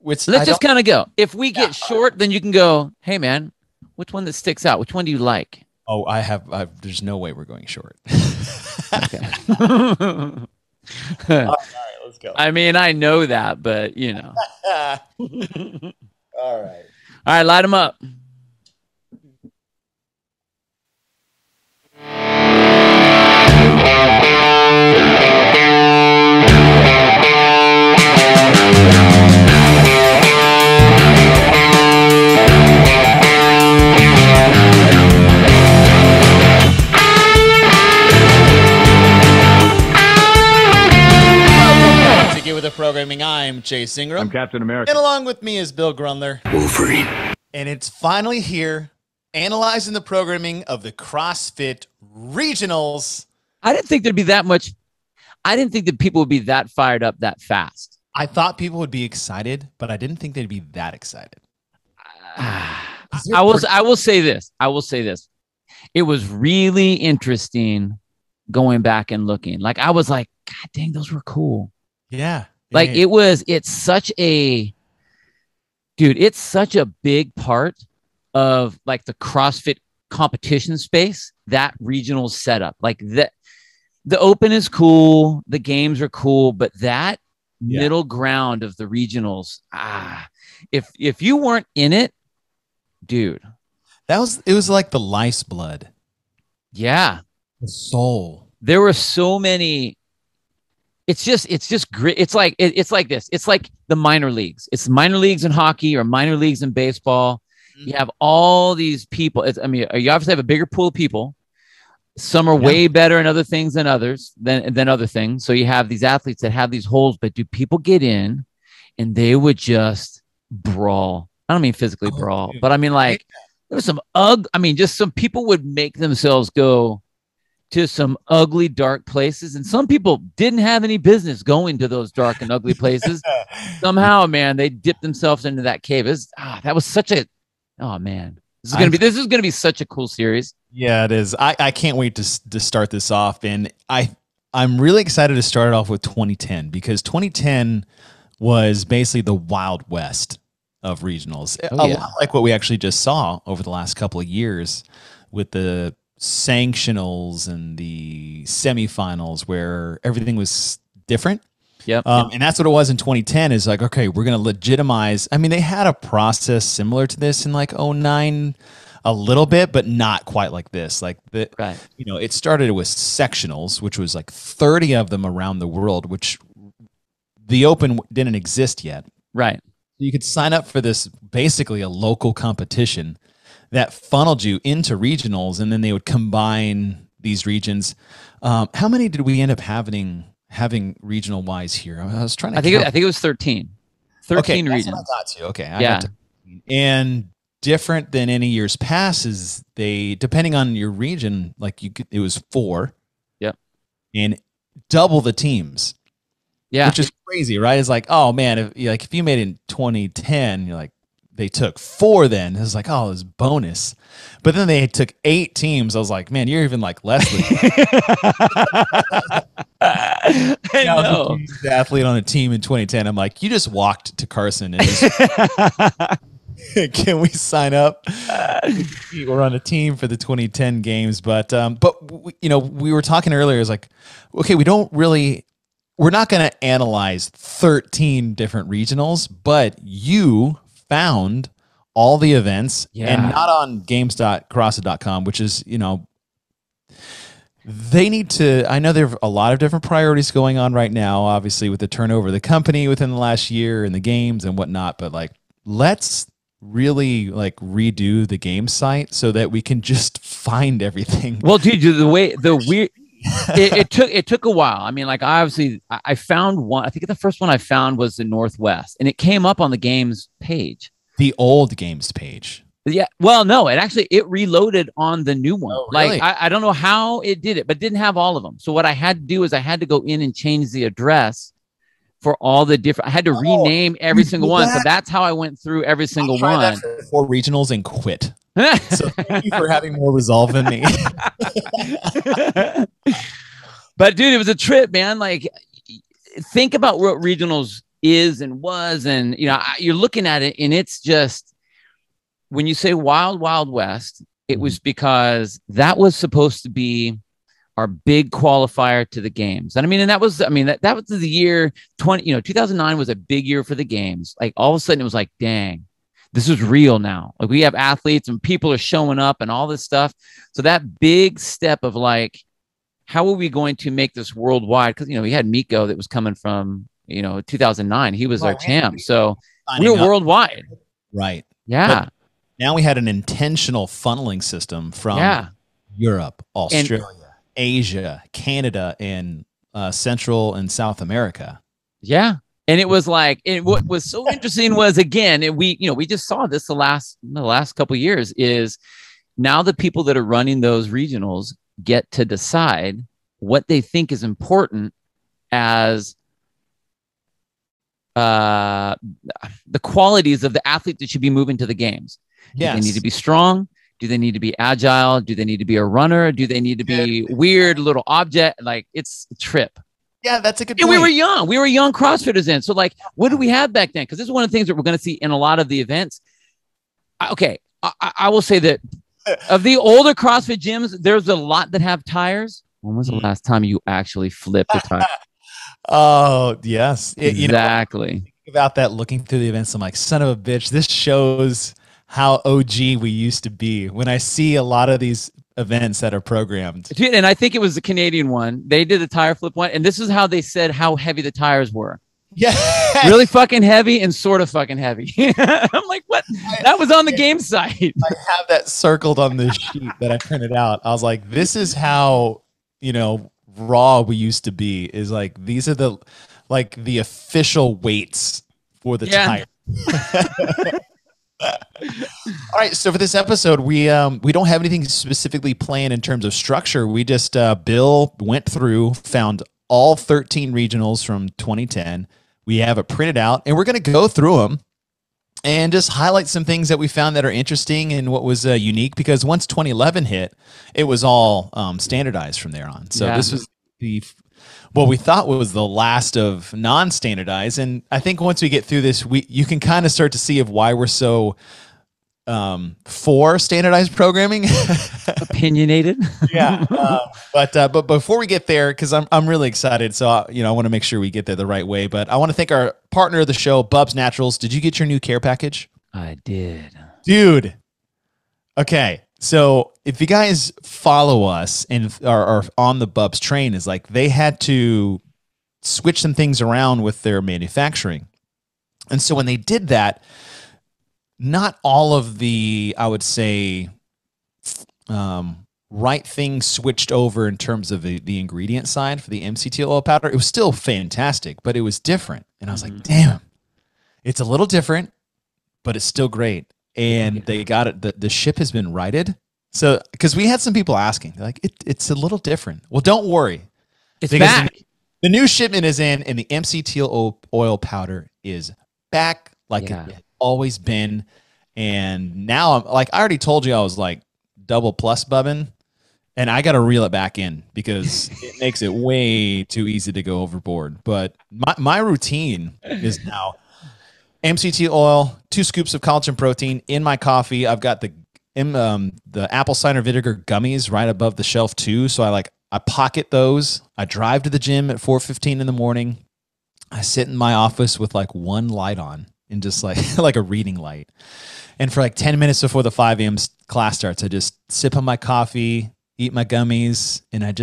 Let's just kind of go. If we get short, then you can go, hey, man, which one that sticks out? Which one do you like? Oh, there's no way we're going short. Okay. All right, let's go. I mean, I know that, but you know. All right. All right, light them up. With the programming, I'm Chase Ingram. I'm Captain America. And along with me is Bill Grundler. Wolverine. And it's finally here, analyzing the programming of the CrossfFt Regionals. I didn't think there'd be that much. I didn't think that people would be that fired up that fast. I thought people would be excited, but I didn't think they'd be that excited. I will say this. It was really interesting going back and looking. Like, I was like, God dang, those were cool. Yeah. Like it's such a big part of like the CrossFit competition space, that regional setup. Like the open is cool. The games are cool, but that middle ground of the regionals, if you weren't in it, dude, it was like the life's blood. Yeah. The soul. There were so many. It's just great. It's like this. It's like the minor leagues. It's minor leagues in hockey or minor leagues in baseball. You have all these people. You obviously have a bigger pool of people. Some are way better in other things than others than other things. So you have these athletes that have these holes, but do people get in and they would just brawl? I don't mean physically brawl, but I mean like there was some just some people would make themselves go to some ugly, dark places. And some people didn't have any business going to those dark and ugly places. Somehow, man, they dipped themselves into that cave. That was such a, oh man, this is gonna be such a cool series. Yeah, it is. I can't wait to start this off. And I'm really excited to start it off with 2010, because 2010 was basically the Wild West of regionals. A lot like what we actually just saw over the last couple of years with the sanctionals and the semifinals, where everything was different. Yep. And that's what it was in 2010 is like, okay, we're going to legitimize. I mean, they had a process similar to this in like 2009 a little bit, but not quite like this. Like it started with sectionals, which was like 30 of them around the world, which the Open didn't exist yet. Right. You could sign up for this, basically a local competition that funneled you into regionals, and then they would combine these regions. How many did we end up having regional wise here? I was trying to. I think it was 13. 13 regions. That's what I got to. Okay. I got to. And different than any years past is depending on your region, like it was 4. Yep. And double the teams. Yeah. Which is crazy, right? It's like, oh man, if you made it in 2010, you're like, they took 4 then. It was like, oh, it was bonus. But then they took 8 teams. I was like, man, you're even like Leslie. I know. The athlete on a team in 2010. I'm like, you just walked to Carson and can we sign up? We're on a team for the 2010 games. But we were talking earlier. It's like, okay, we're not going to analyze 13 different regionals, but you found all the events and not on games.crossfit.com, which is, they need to, I know there are a lot of different priorities going on right now, obviously with the turnover of the company within the last year and the games and whatnot, but like, let's really like redo the game site so that we can just find everything. Well, dude, it took a while. I mean, like obviously I found one. I think the first one I found was the Northwest, and it came up on the games page. The old games page. Yeah. Well, no, it reloaded on the new one. Oh, really? Like I don't know how it did it, but it didn't have all of them. So what I had to do is I had to go in and change the address for all the different. I had to rename every single one. So that's how I went through every single one. That for 4 regionals and quit. So thank you for having more resolve than me. But dude, it was a trip, man. Like, think about what regionals is and was. And, you're looking at it and it's just, when you say Wild Wild West, it was because that was supposed to be our big qualifier to the games. And that was the year 2009 was a big year for the games. Like all of a sudden it was like, dang, this is real now. Like we have athletes and people are showing up and all this stuff. So that big step of like, how are we going to make this worldwide? Because, we had Miko that was coming from, 2009. He was our champ. So we were worldwide. Right. Yeah. But now we had an intentional funneling system from Europe, Australia, Asia, Canada, and Central and South America. Yeah. And it was like, what was so interesting was, again, we just saw this the last couple of years, is now the people that are running those regionals get to decide what they think is important as the qualities of the athlete that should be moving to the games. Yes. Do they need to be strong? Do they need to be agile? Do they need to be a runner? Do they need to be weird little object? Like it's a trip. Yeah, that's a good point. And we were young CrossFitters then. So like, what did we have back then? Because this is one of the things that we're going to see in a lot of the events. I will say that of the older CrossFit gyms, there's a lot that have tires. When was the last time you actually flipped a tire? Oh, yes. Exactly. Think about that looking through the events. I'm like, son of a bitch, this shows how OG we used to be. When I see a lot of these events that are programmed. Dude, and I think it was the Canadian one. They did a tire flip one, and this is how they said how heavy the tires were. Yeah. Really fucking heavy and sort of fucking heavy. I'm like, what? That was on the game site. I have that circled on this sheet that I printed out. I was like, this is how, raw we used to be, is like, these are the official weights for the tire. All right, so for this episode, we don't have anything specifically planned in terms of structure. We just Bill went through, found all 13 regionals from 2010. We have it printed out, and we're going to go through them and just highlight some things that we found that are interesting and what was unique. Because once 2011 hit, it was all standardized from there on. So this was what we thought was the last of non-standardized. And I think once we get through this, you can kind of start to see of why we're so for standardized programming. Opinionated. Yeah. But before we get there, because I'm really excited. So, I want to make sure we get there the right way. But I want to thank our partner of the show, Bubs Naturals. Did you get your new care package? I did. Dude. Okay. So if you guys follow us and are on the Bubs train, is like they had to switch some things around with their manufacturing. And so when they did that, not all of the, I would say, right things switched over in terms of the ingredient side for the MCT oil powder. It was still fantastic, but it was different. And I was like, damn, it's a little different, but it's still great. And they got it. The ship has been righted. So, because we had some people asking, they're like, it's a little different. Well, don't worry. It's back. The new shipment is in, and the MCT oil powder is back like it had always been. And now I'm like, I already told you I was like double plus bubbing, and I got to reel it back in because it makes it way too easy to go overboard. But my routine is now MCT oil, 2 scoops of collagen protein in my coffee. I've got the apple cider vinegar gummies right above the shelf too. So I pocket those. I drive to the gym at 4:15 in the morning. I sit in my office with like one light on and just like a reading light. And for like 10 minutes before the 5 a.m. class starts, I just sip on my coffee, eat my gummies, and it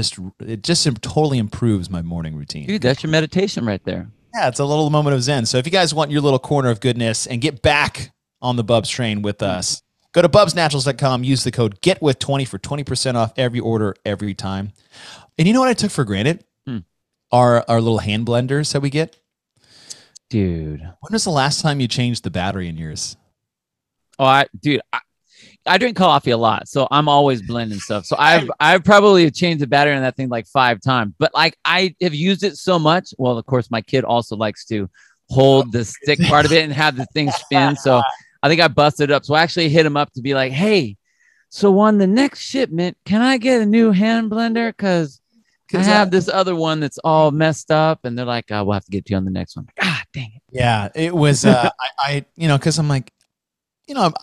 just totally improves my morning routine. Dude, that's your meditation right there. Yeah, it's a little moment of zen. So if you guys want your little corner of goodness and get back on the Bubs train with us, go to bubsnaturals.com, use the code GETWITH20 for 20% off every order every time. And you know what I took for granted? Our little hand blenders that we get. Dude. When was the last time you changed the battery in yours? Oh, I drink coffee a lot, so I'm always blending stuff. So I've probably changed the battery on that thing like 5 times. But like I have used it so much. Well, of course, my kid also likes to hold the stick part of it and have the thing spin. So I think I busted it up. So I actually hit him up to be like, hey, so on the next shipment, can I get a new hand blender? Because I have this other one that's all messed up, and they're like, we'll have to get to you on the next one. Ah, dang it. Yeah, it was, because I'm like,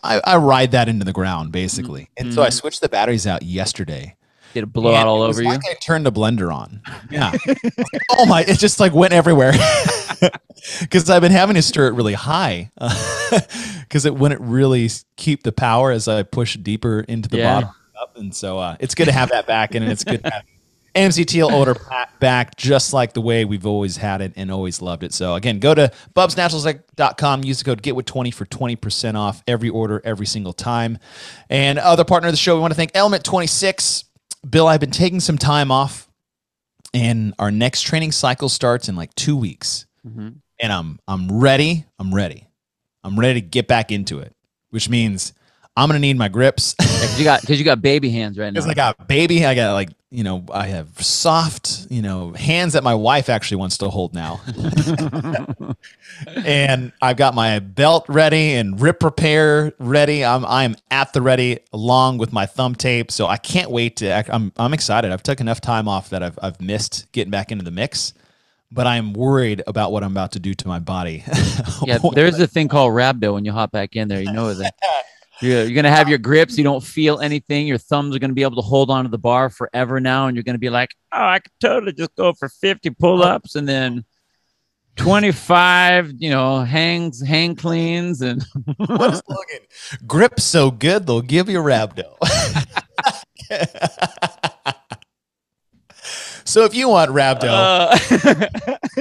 I ride that into the ground basically. And so I switched the batteries out yesterday. Did it blow out all over you? Like I turned the blender on. Yeah. Oh my, it just like went everywhere. Because I've been having to stir it really high because it wouldn't really keep the power as I push deeper into the bottom up. And so it's good to have that back, and it's good to have AMC Teal odor back just like the way we've always had it and always loved it. So again, go to bubsnaturals.com, use the code GETWIT20 for 20% off every order every single time. And other partner of the show, we want to thank Element 26. Bill, I've been taking some time off, and our next training cycle starts in like 2 weeks. And I'm ready. I'm ready to get back into it, which means I'm gonna need my grips. Because you got baby hands right now. Because I got baby, I got I have soft, hands that my wife actually wants to hold now. And I've got my belt ready and rip repair ready. I'm at the ready along with my thumb tape. So I can't wait to. I'm excited. I've took enough time off that I've missed getting back into the mix. But I'm worried about what I'm about to do to my body. Yeah, there's a thing called rhabdo when you hop back in there. You know that you're going to have your grips. You don't feel anything. Your thumbs are going to be able to hold onto the bar forever now. And you're going to be like, oh, I could totally just go for 50 pull-ups and then 25, hang cleans. And what is the slogan? Grip so good, they'll give you rhabdo. So if you want rhabdo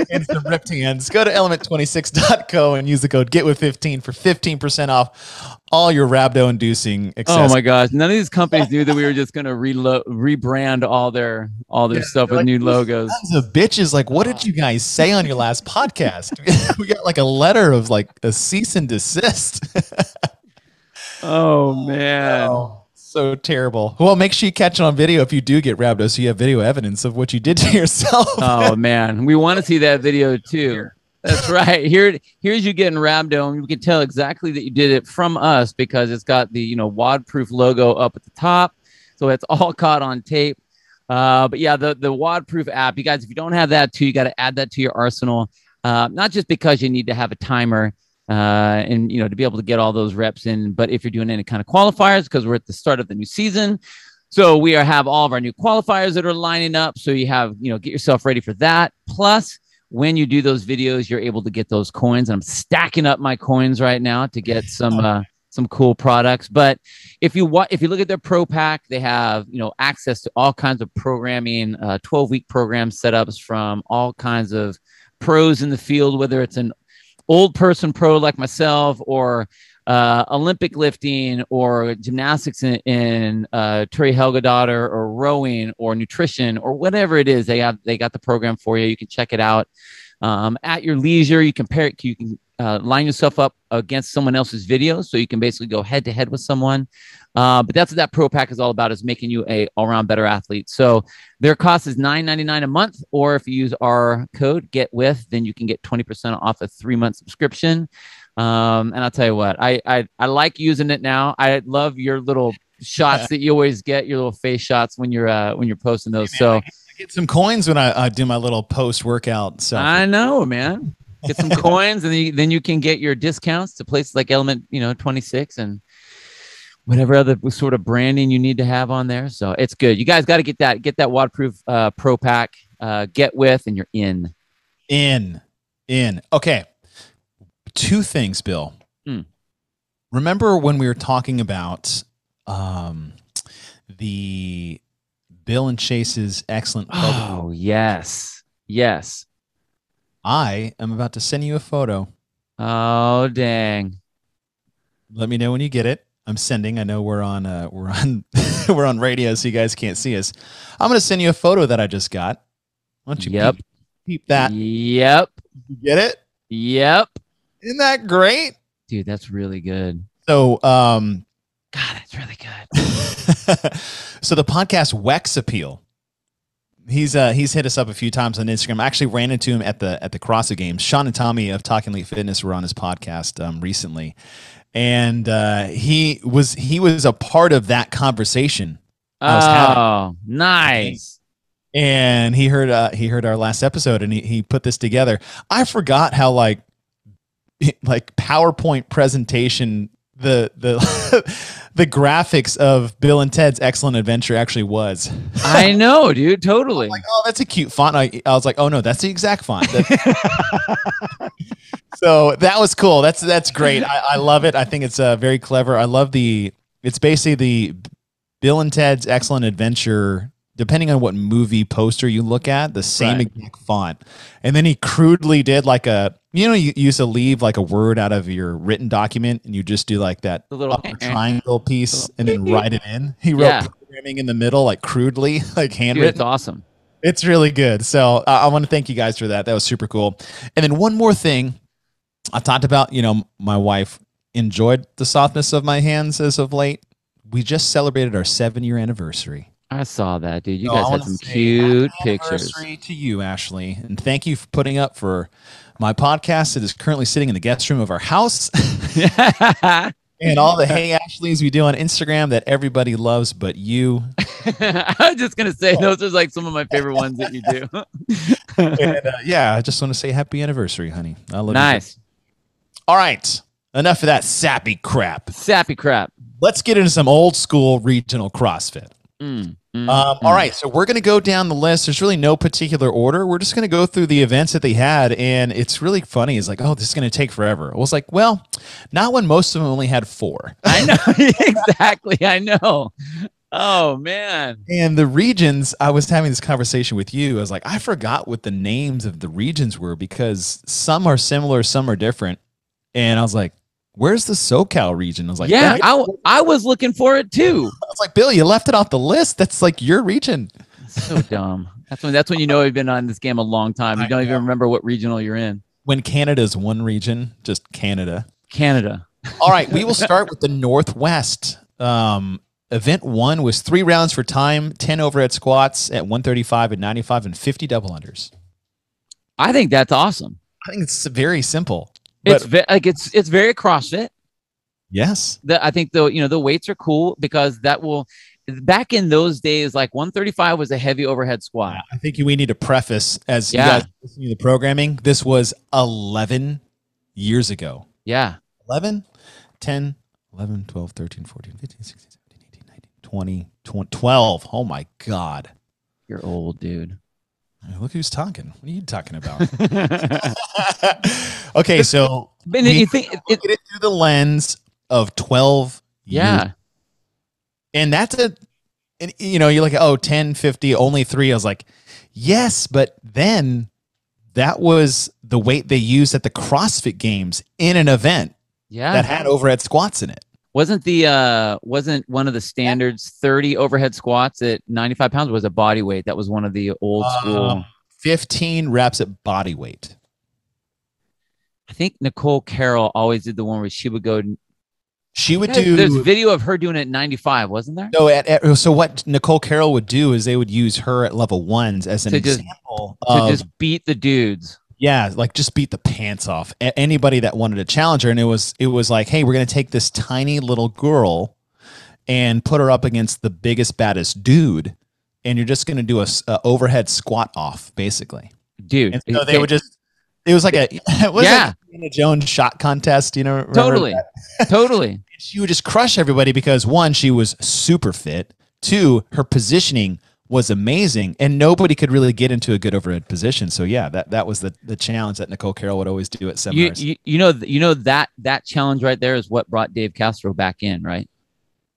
and some ripped hands, go to element26.co and use the code GETWIT15 for 15% off all your rhabdo-inducing accessories. Oh my gosh! None of these companies knew that we were just going to rebrand all their stuff with new logos. Tons of bitches. Like, what did you guys say on your last podcast? We got like a letter of like a cease and desist. Oh man. Oh. So terrible. Well, make sure you catch it on video if you do get rhabdo, so you have video evidence of what you did to yourself. Oh man, we want to see that video too. That's right. Here's you getting rhabdo, and we can tell exactly that you did it from us because it's got the WOD-proof logo up at the top, so it's all caught on tape. But yeah, the WOD-proof app, you guys, if you don't have that too, you got to add that to your arsenal. Not just because you need to have a timer. And to be able to get all those reps in, but if you're doing any kind of qualifiers, because we're at the start of the new season, so we have all of our new qualifiers that are lining up. So you have get yourself ready for that. Plus, when you do those videos, you're able to get those coins. And I'm stacking up my coins right now to get some cool products. But if you look at their pro pack, they have access to all kinds of programming, 12-week program setups from all kinds of pros in the field, whether it's an old person pro like myself or Olympic lifting or gymnastics in Turi Helgadottir or rowing or nutrition or whatever it is. They got the program for you. You can check it out at your leisure. You can line yourself up against someone else's videos, so you can basically go head to head with someone. But that's what that pro pack is all about, is making you a all-around better athlete. So their cost is $9.99 a month, or if you use our code GETWITH, then you can get 20% off a 3-month subscription. And I'll tell you what, I like using it now. I love your little shots that you always get, your little face shots when you're posting those. Hey man, so I get some coins when I do my little post-workout stuff. I know, man. Get some coins, and then you can get your discounts to places like Element 26 and whatever other sort of branding you need to have on there. So it's good. You guys got to get that waterproof pro pack, get with, and you're in. Okay. 2 things, Bill. Remember when we were talking about the Bill and Chase's excellent program? Oh, yes. I am about to send you a photo. Oh, dang. Let me know when you get it. I'm sending. I know we're on we're on radio, so you guys can't see us. I'm going to send you a photo that I just got. Why don't you peep that? Yep. You get it? Yep. Isn't that great? Dude, that's really good. So, God, that's really good. So the podcast Wex Appeal. He's hit us up a few times on Instagram. I actually ran into him at the CrossFit Games. Sean and Tommy of Talking Elite Fitness were on his podcast recently, and he was a part of that conversation. Oh, nice. and he heard our last episode, and he put this together. I forgot how like PowerPoint presentation the the graphics of Bill and Ted's Excellent Adventure actually was. I know, dude. Totally. Like, oh, that's a cute font. I was like, oh no, that's the exact font. So that was cool. That's great. I love it. I think it's very clever. I love it's basically the Bill and Ted's Excellent Adventure, depending on what movie poster you look at, the same exact font. And then he crudely did like you used to leave like a word out of your written document, and you just do like that little upper triangle piece and then write it in. He wrote programming in the middle, like crudely, like handwritten. Dude, it's awesome. It's really good. So I want to thank you guys for that. That was super cool. And then one more thing. I talked about, my wife enjoyed the softness of my hands as of late. We just celebrated our 7-year anniversary. I saw that, dude. You guys had some cute pictures. Anniversary to you, Ashley. And thank you for putting up for my podcast that is currently sitting in the guest room of our house. And all the Hey Ashleys we do on Instagram that everybody loves but you. I was just going to say, those are like some of my favorite ones that you do. And, I just want to say happy anniversary, honey. I love you. Nice. All right. Enough of that sappy crap. Sappy crap. Let's get into some old school regional CrossFit. All right. So we're going to go down the list. There's really no particular order. We're just going to go through the events that they had. And it's really funny. It's like, oh, this is going to take forever. I was like, well, not when most of them only had 4. I know. Exactly. I know. Oh, man. And the regions, I was having this conversation with you. I was like, I forgot what the names of the regions were because some are similar, some are different. And I was like, where's the SoCal region? I was like, yeah, I was looking for it too. I was like, Bill, you left it off the list. That's like your region. So dumb. That's when you know you've been on this game a long time. You don't even remember what regional you're in. When Canada's one region, just Canada. All right, we will start with the Northwest. Event 1 was 3 rounds for time, 10 overhead squats at 135 and 95 and 50 double unders. I think that's awesome. I think it's very simple. It's very CrossFit. Yes. I think the weights are cool because back in those days, like 135 was a heavy overhead squat. I think we need to preface as you guys listening to the programming. This was 11 years ago. Yeah. 11, 10, 11, 12, 13, 14, 15, 16, 17, 18, 19, 20, 12. Oh my God. You're old, dude. Look who's talking. What are you talking about? Okay, so you think look at it through the lens of 12 years. And that's you're like, 10, 50, only 3. I was like, yes, but then that was the weight they used at the CrossFit Games in an event that had overhead squats in it. Wasn't one of the standards 30 overhead squats at 95 pounds was a body weight? That was one of the old school. 15 reps at body weight. I think Nicole Carroll always did the one where she would go. She would do. There's video of her doing it at 95, wasn't there? No, so what Nicole Carroll would do is they would use her at level 1s as an example to just beat the dudes. Yeah, like just beat the pants off anybody that wanted to challenge her. And it was like, hey, we're going to take this tiny little girl and put her up against the biggest, baddest dude. And you're just going to do a overhead squat off, basically. Dude. And so they would just, it was like like Indiana Jones shot contest, Totally. Totally. She would just crush everybody because 1, she was super fit. 2, her positioning was amazing, and nobody could really get into a good overhead position. So yeah, that was the challenge that Nicole Carroll would always do at seminars. That challenge right there is what brought Dave Castro back in, right?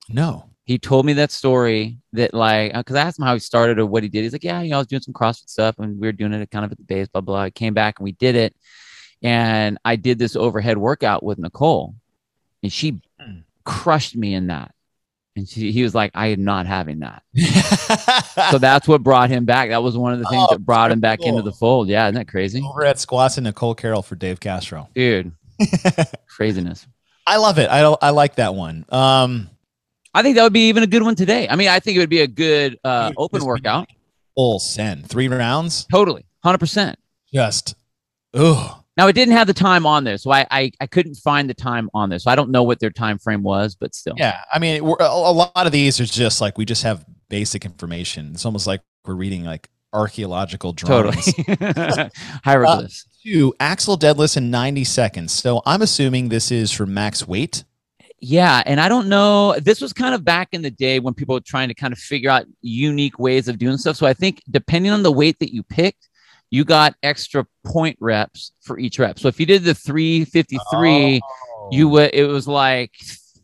No. He told me that story that because I asked him how he started or what he did. He's like, yeah, I was doing some CrossFit stuff and we were doing it kind of at the base, blah, blah. I came back and we did it. And I did this overhead workout with Nicole and she crushed me in that. And he was like, I am not having that. So that's what brought him back. That was one of the things that brought him back into the fold. Yeah. Isn't that crazy? Overhead squats and Nicole Carroll for Dave Castro. Dude. Craziness. I love it. I like that one. I think that would be even a good one today. I mean, I think it would be a good open workout. Full send. 3 rounds? Totally. 100%. Just, ugh. Now, it didn't have the time on there, so I couldn't find the time on there. So I don't know what their time frame was, but still. Yeah, I mean, a lot of these are just like we just have basic information. It's almost like we're reading like archaeological drawings. Totally. Hieroglyphs. 2, axle deadlifts in 90 seconds. So I'm assuming this is for max weight. Yeah. And I don't know. This was kind of back in the day when people were trying to kind of figure out unique ways of doing stuff. So I think depending on the weight that you picked, you got extra point reps for each rep. So if you did the 353, it was like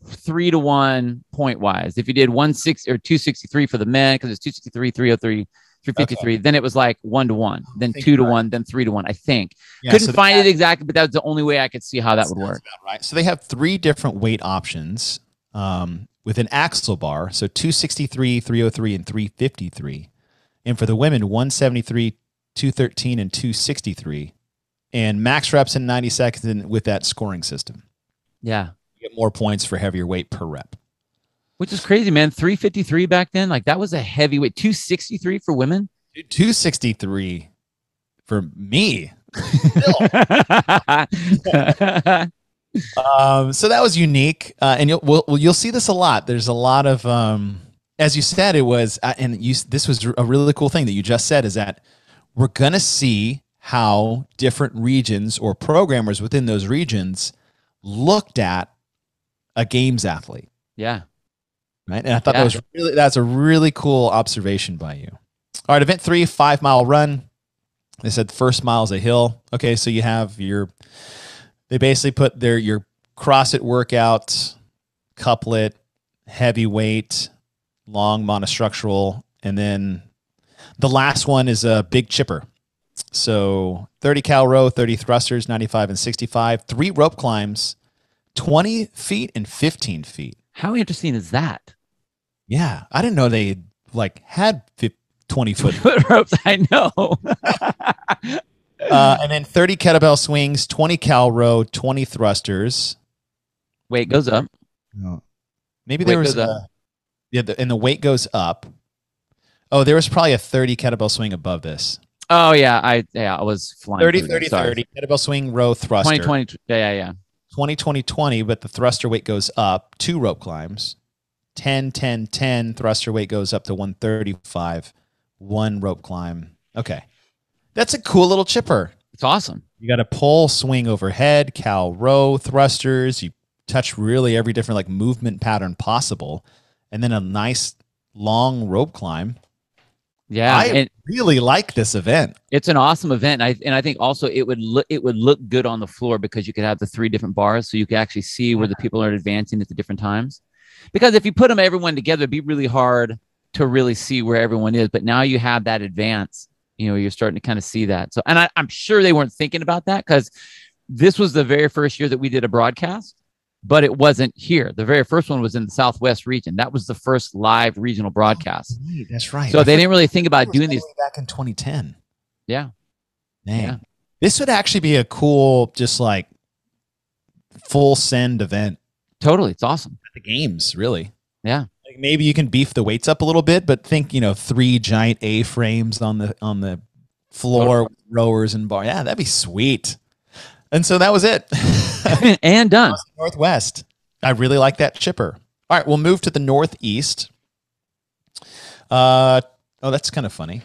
3-to-1 point wise. If you did 160 or 263 for the men, because it's 263, 303, 353, then it was like 1-to-1, then 2-to-1, then 3-to-1. I think. Couldn't find it exactly, but that was the only way I could see how that would work. Right. So they have 3 different weight options with an axle bar. So 263, 303, and 353. And for the women, 173, 213, and 263. And max reps in 90 seconds with that scoring system. Yeah. You get more points for heavier weight per rep. Which is crazy, man. 353 back then, like that was a heavy weight. 263 for women. 263 for me. So that was unique, and you'll see this a lot. There's a lot of, as you said, it was, this was a really cool thing that you just said, is that we're gonna see how different regions or programmers within those regions looked at a games athlete. Yeah. Right. And I thought that's a really cool observation by you. All right. Event 3, 5-mile run. They said the first mile is a hill. Okay. So you have they basically put your CrossFit workout, couplet, heavyweight, long monostructural. And then the last one is a big chipper. So 30 cal row, 30 thrusters, 95 and 65, 3 rope climbs, 20 feet and 15 feet. How interesting is that? Yeah. I didn't know they had 20-foot ropes. I know. And then 30 kettlebell swings, 20 cal row, 20 thrusters. Weight goes up. Maybe there was and the weight goes up. Oh, there was probably a 30 kettlebell swing above this. Oh yeah, I was flying. 30 kettlebell swing, row, thruster. 20. Yeah. 20, but the thruster weight goes up, 2 rope climbs. 10, thruster weight goes up to 135, 1 rope climb. Okay. That's a cool little chipper. It's awesome. You got a pull, swing overhead, cal row, thrusters. You touch really every different movement pattern possible. And then a nice long rope climb. Yeah, I really like this event. It's an awesome event, and I think also it would look good on the floor because you could have the 3 different bars, so you could actually see where the people are advancing at the different times. Because if you put everyone together, it'd be really hard to really see where everyone is. But now you have that advance. You're starting to kind of see that. So, and I'm sure they weren't thinking about that because this was the very first year that we did a broadcast. But it wasn't here. The very first one was in the Southwest region. That was the first live regional broadcast. Oh, right. That's right. So they didn't really think about doing these back in 2010. Yeah. Man, yeah. This would actually be a cool, just full send event. Totally. It's awesome. At the games, really. Yeah. Maybe you can beef the weights up a little bit, but think, 3 giant A-frames on the floor, rowers and bar. Yeah, that'd be sweet. And so that was it. And done. Northwest. I really like that chipper. All right, we'll move to the Northeast. That's kind of funny.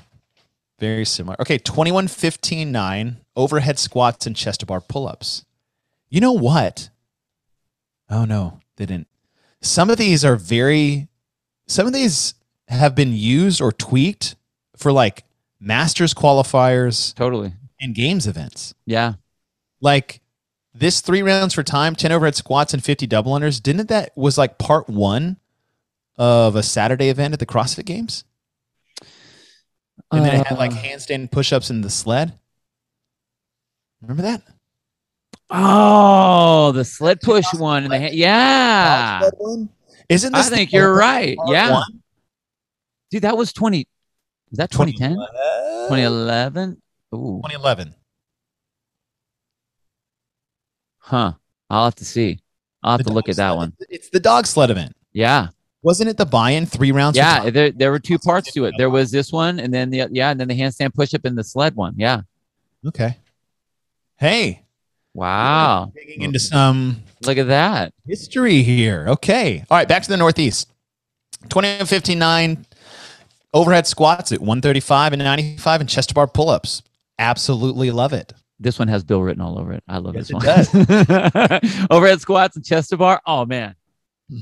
Very similar. Okay, 21, 15, 9, overhead squats and chest to bar pull-ups. You know what? Oh, no, they didn't. Some of these have been used or tweaked for masters qualifiers. Totally. And games events. Yeah. This 3 rounds for time, 10 overhead squats and 50 double unders. Didn't that was part 1 of a Saturday event at the CrossFit Games? And then it had handstand push-ups in the sled. Remember that? Oh, the sled push one. Yeah. Isn't this? I think you're right. Yeah. 1? Dude, that was 20. Was that 2010? 2011? Ooh. 2011. Huh. I'll have to see. I'll have to look at that one. It's the dog sled event. Yeah. Wasn't it the buy-in 3 rounds? Yeah, there were 2 parts to it. There was this one, and then the handstand push-up and the sled one. Yeah. Okay. Hey. Wow. Digging into some look at that history here. Okay. All right, back to the Northeast. 2015-9. Overhead squats at 135 and 95 and chest to bar pull-ups. Absolutely love it. This one has Bill written all over it. I love this one. It does. Overhead squats and chest to bar. Oh man.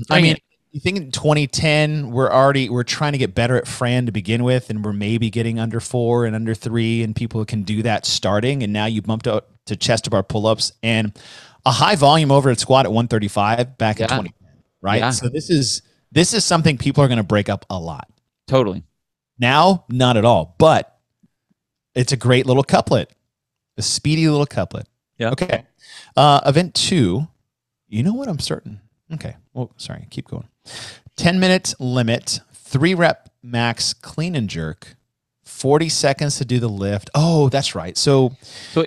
I mean, you think in 2010 we're trying to get better at Fran to begin with, and we're maybe getting under 4 and under 3, and people can do that starting. And now you bumped up to chest to bar pull-ups and a high volume overhead squat at 135 back in 2010, right? Yeah. So this is something people are going to break up a lot. Totally. Now, not at all, but it's a great little couplet. A speedy little couplet. Yeah. Okay. Event 2. You know what? I'm certain. Okay. Well, sorry. Keep going. 10-minute limit. 3 rep max clean and jerk. 40 seconds to do the lift. Oh, that's right. So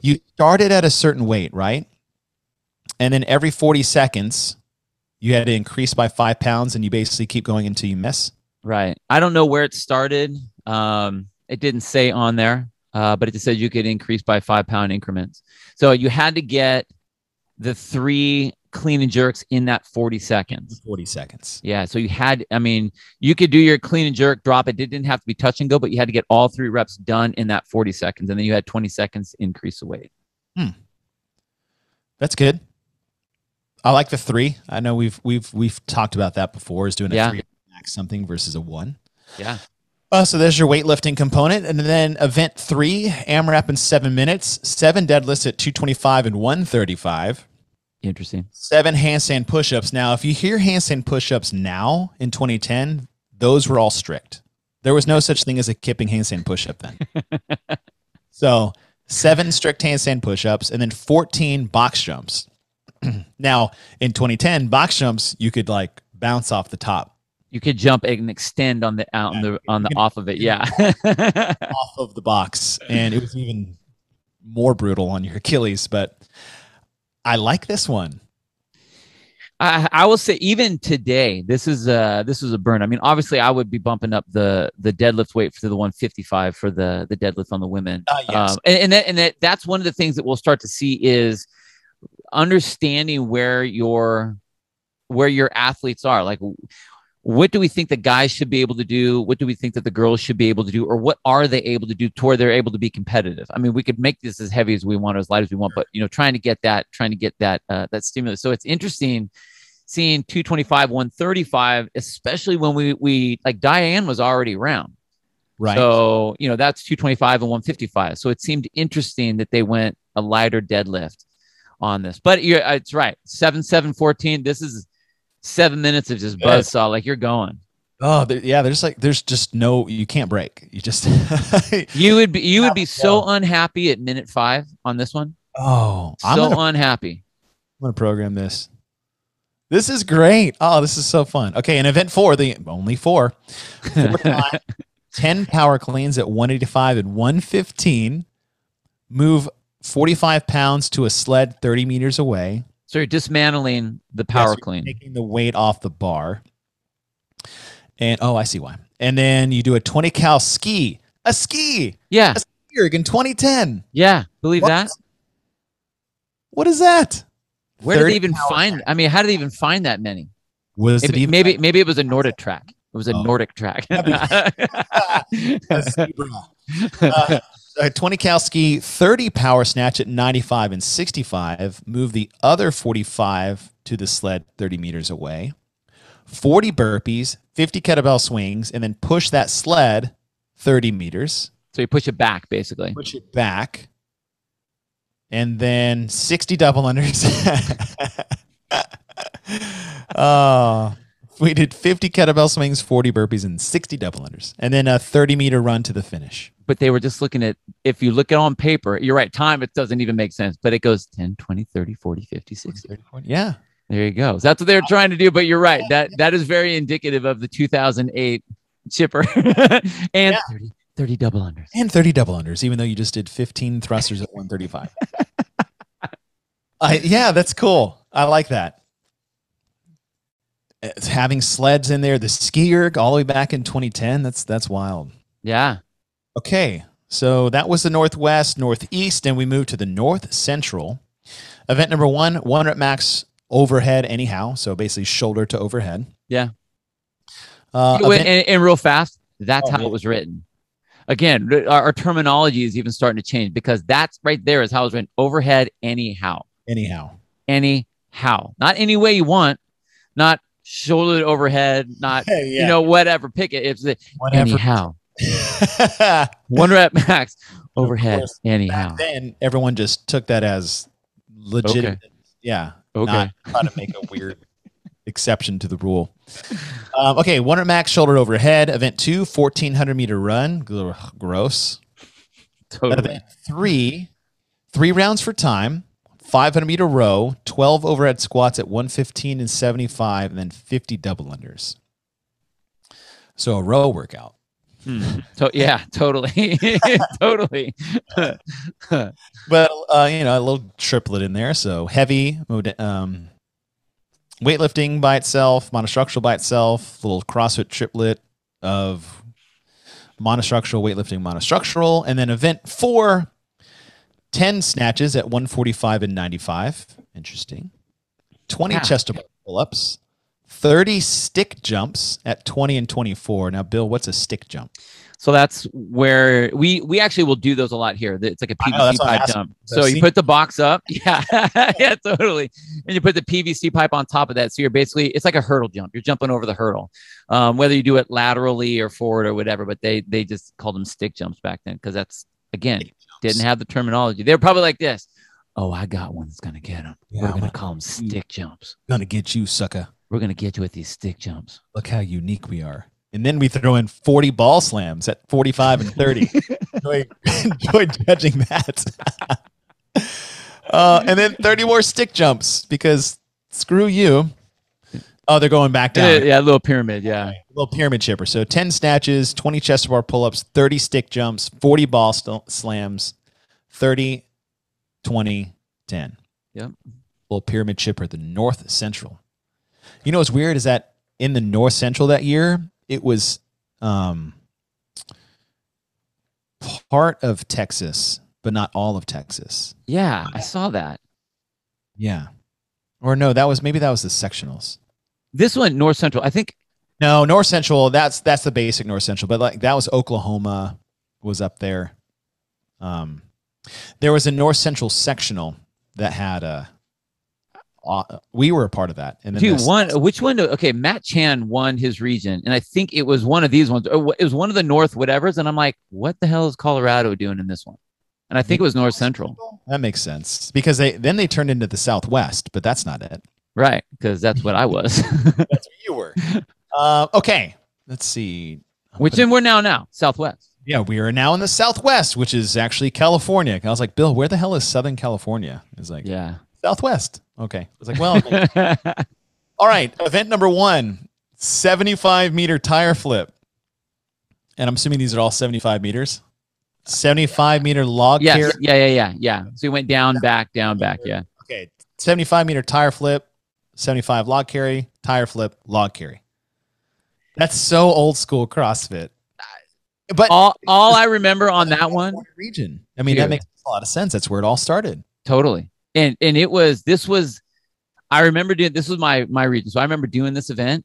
you started at a certain weight, right? And then every 40 seconds, you had to increase by 5 pounds, and you basically keep going until you miss. Right. I don't know where it started. It didn't say on there. But it just said you could increase by 5 pound increments. So you had to get the 3 clean and jerks in that 40 seconds. 40 seconds. Yeah. So you could do your clean and jerk drop. It didn't have to be touch and go, but you had to get all 3 reps done in that 40 seconds. And then you had 20 seconds to increase the weight. That's good. I like the 3. I know we've talked about that before, is doing a 3 max something versus a 1. Yeah. So there's your weightlifting component. And then event 3, Amrap in 7 minutes, 7 deadlifts at 225 and 135. Interesting. 7 handstand push-ups. Now, if you hear handstand push-ups now in 2010, those were all strict. There was no such thing as a kipping handstand push-up then. So 7 strict handstand push-ups and then 14 box jumps. Now, in 2010, box jumps, you could like bounce off the top. You could jump and extend on the off of it. Yeah. Off of the box. And it was even more brutal on your Achilles, but I like this one. I will say even today, this is a burn. I mean, obviously I would be bumping up the deadlift weight for the 155 for the deadlift on the women. Yes. That's one of the things that we'll start to see is understanding where your athletes are. Like, what do we think the guys should be able to do? What do we think that the girls should be able to do? Or what are they able to do to where they're able to be competitive? I mean, we could make this as heavy as we want, or as light as we want, but trying to get that stimulus. So it's interesting seeing 225, 135, especially when we like Diane was already around. Right. So, that's 225 and 155. So it seemed interesting that they went a lighter deadlift on this, but it's right. 7-7-14. This is 7 minutes of just buzzsaw, like you're going. Oh, there's just no, you can't break. You just you would be so unhappy at minute 5 on this one. Oh, unhappy. I'm gonna program this. This is great. Oh, this is so fun. Okay, in event 4, the only 4 time, 10 power cleans at 185 and 115. Move 45 pounds to a sled 30 meters away. So you're dismantling the power clean. Taking the weight off the bar. And, I see why. And then you do a 20 cal ski. A ski! Yeah. A ski erg in 2010. Yeah. Believe that? What is that? Where did they even find? I mean, how did they even find that many? Maybe it was a Nordic track. It was a Nordic track. A 20 cal ski, 30 power snatch at 95 and 65. Move the other 45 to the sled 30 meters away. 40 burpees, 50 kettlebell swings, and then push that sled 30 meters. So you push it back, basically. Push it back. And then 60 double unders. We did 50 kettlebell swings, 40 burpees, and 60 double unders. And then a 30-meter run to the finish. But they were just looking at, if you look at on paper, you're right, time, it doesn't even make sense. But it goes 10, 20, 30, 40, 50, 60. 30, 40. Yeah. There you go. So that's what they're trying to do. But you're right. That is very indicative of the 2008 chipper. And 30 double unders. And 30 double unders, even though you just did 15 thrusters at 135. Yeah, that's cool. I like that. It's having sleds in there, the ski erg all the way back in 2010. That's wild. Yeah. Okay, so that was the Northwest, Northeast, and we moved to the North Central. Event number 1 rep max overhead anyhow, so basically shoulder to overhead. Yeah. And real fast, That's how it was written. Again, our terminology is even starting to change because that's right there is how it's written. Overhead, anyhow. Not any way you want, not shoulder overhead, not, whatever. Pick it. It's the anyhow. 1 rep max, overhead, anyhow. Back then, everyone just took that as legitimate. Okay. Yeah. Okay. Not trying to make a weird exception to the rule. Okay, 1 rep max, shoulder overhead. Event 2, 1,400 meter run. Gross. Totally. Event 3, 3 rounds for time. 500 meter row, 12 overhead squats at 115 and 75, and then 50 double unders. So a row workout. Yeah, totally. Totally. But, a little triplet in there. So heavy, weightlifting by itself, monostructural by itself, little CrossFit triplet of monostructural, weightlifting, monostructural. And then event 4, 10 snatches at 145 and 95. Interesting. 20 chest pull-ups. 30 stick jumps at 20 and 24. Now, Bill, what's a stick jump? So that's where we actually will do those a lot here. It's like a PVC pipe jump. So you put the box up. Yeah. Yeah, totally. And you put the PVC pipe on top of that. So you're basically, it's like a hurdle jump. You're jumping over the hurdle. Whether you do it laterally or forward or whatever, but they just called them stick jumps back then because that's, again, didn't have the terminology. They were probably like this. Oh, I got one that's going to get them. Yeah, we're going to call them stick jumps. Going to get you, sucker. We're going to get you with these stick jumps. Look how unique we are. And then we throw in 40 ball slams at 45 and 30. enjoy judging that. And then 30 more stick jumps because screw you. Oh, they're going back down. Yeah, a little pyramid, yeah. A little pyramid chipper. So 10 snatches, 20 chest bar pull-ups, 30 stick jumps, 40 ball slams, 30, 20, 10. Yep. Little pyramid chipper, the North Central. You know what's weird is that in the North Central that year, it was part of Texas, but not all of Texas. Yeah, I saw that. Yeah. Or no, maybe that was the sectionals. This one, North Central, I think. No, North Central, that's the basic North Central, but like that was Oklahoma was up there. There was a North Central sectional that had we were a part of that. And then which one? Okay, Matt Chan won his region, and I think it was one of these ones. Or it was one of the North whatevers, and I'm like, what the hell is Colorado doing in this one? And I think it was North Central. That makes sense because they turned into the Southwest, but that's not it. Right, because that's what I was. That's what you were. Okay, let's see. Which one we're now? Southwest. Yeah, we are now in the Southwest, which is actually California. I was like, Bill, where the hell is Southern California? It's like, yeah, Southwest. Okay. I was like, well, all right. Event number 1, 75-meter tire flip. And I'm assuming these are all 75 meters. 75-meter log carry. Yeah. So you went down, back. Yeah. Okay. 75-meter tire flip, 75 log carry, tire flip, log carry. That's so old school CrossFit. But all I remember on that one region. I mean, that makes a lot of sense. That's where it all started. Totally. And I remember this was my region. So I remember doing this event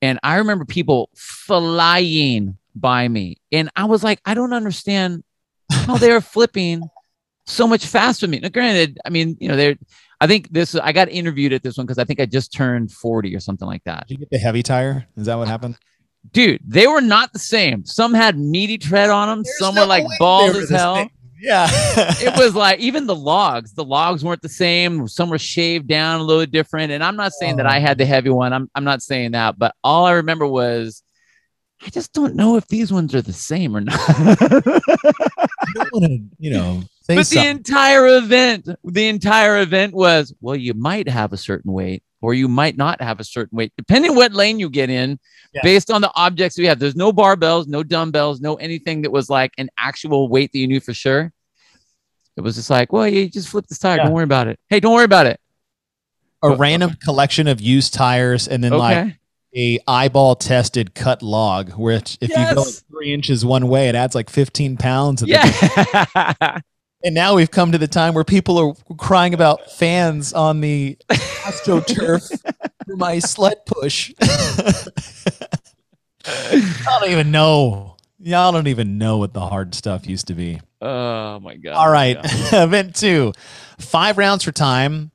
and I remember people flying by me. And I was like, I don't understand how they're flipping so much faster than me. Now, granted, I mean, I got interviewed at this one because I think I just turned 40 or something like that. Did you get the heavy tire? Is that what happened? Dude, they were not the same. Some had meaty tread on them. Some were like bald as hell. Yeah. It was like even the logs weren't the same. Some were shaved down a little different. And I'm not saying that I had the heavy one. I'm not saying that. But all I remember was I just don't know if these ones are the same or not. I don't want to, say but something. the entire event was, well, you might have a certain weight or you might not have a certain weight, depending on what lane you get in, based on the objects we have. There's no barbells, no dumbbells, no anything that was like an actual weight that you knew for sure. It was just like, well, you just flip this tire. Don't worry about it. Hey, don't worry about it. A random collection of used tires and then like a eyeball tested cut log, which if you go 3 inches one way, it adds like 15 pounds. And now we've come to the time where people are crying about fans on the AstroTurf for my sled push. I don't even know. Y'all don't even know what the hard stuff used to be. Oh my God. All right. Event 2, 5 rounds for time.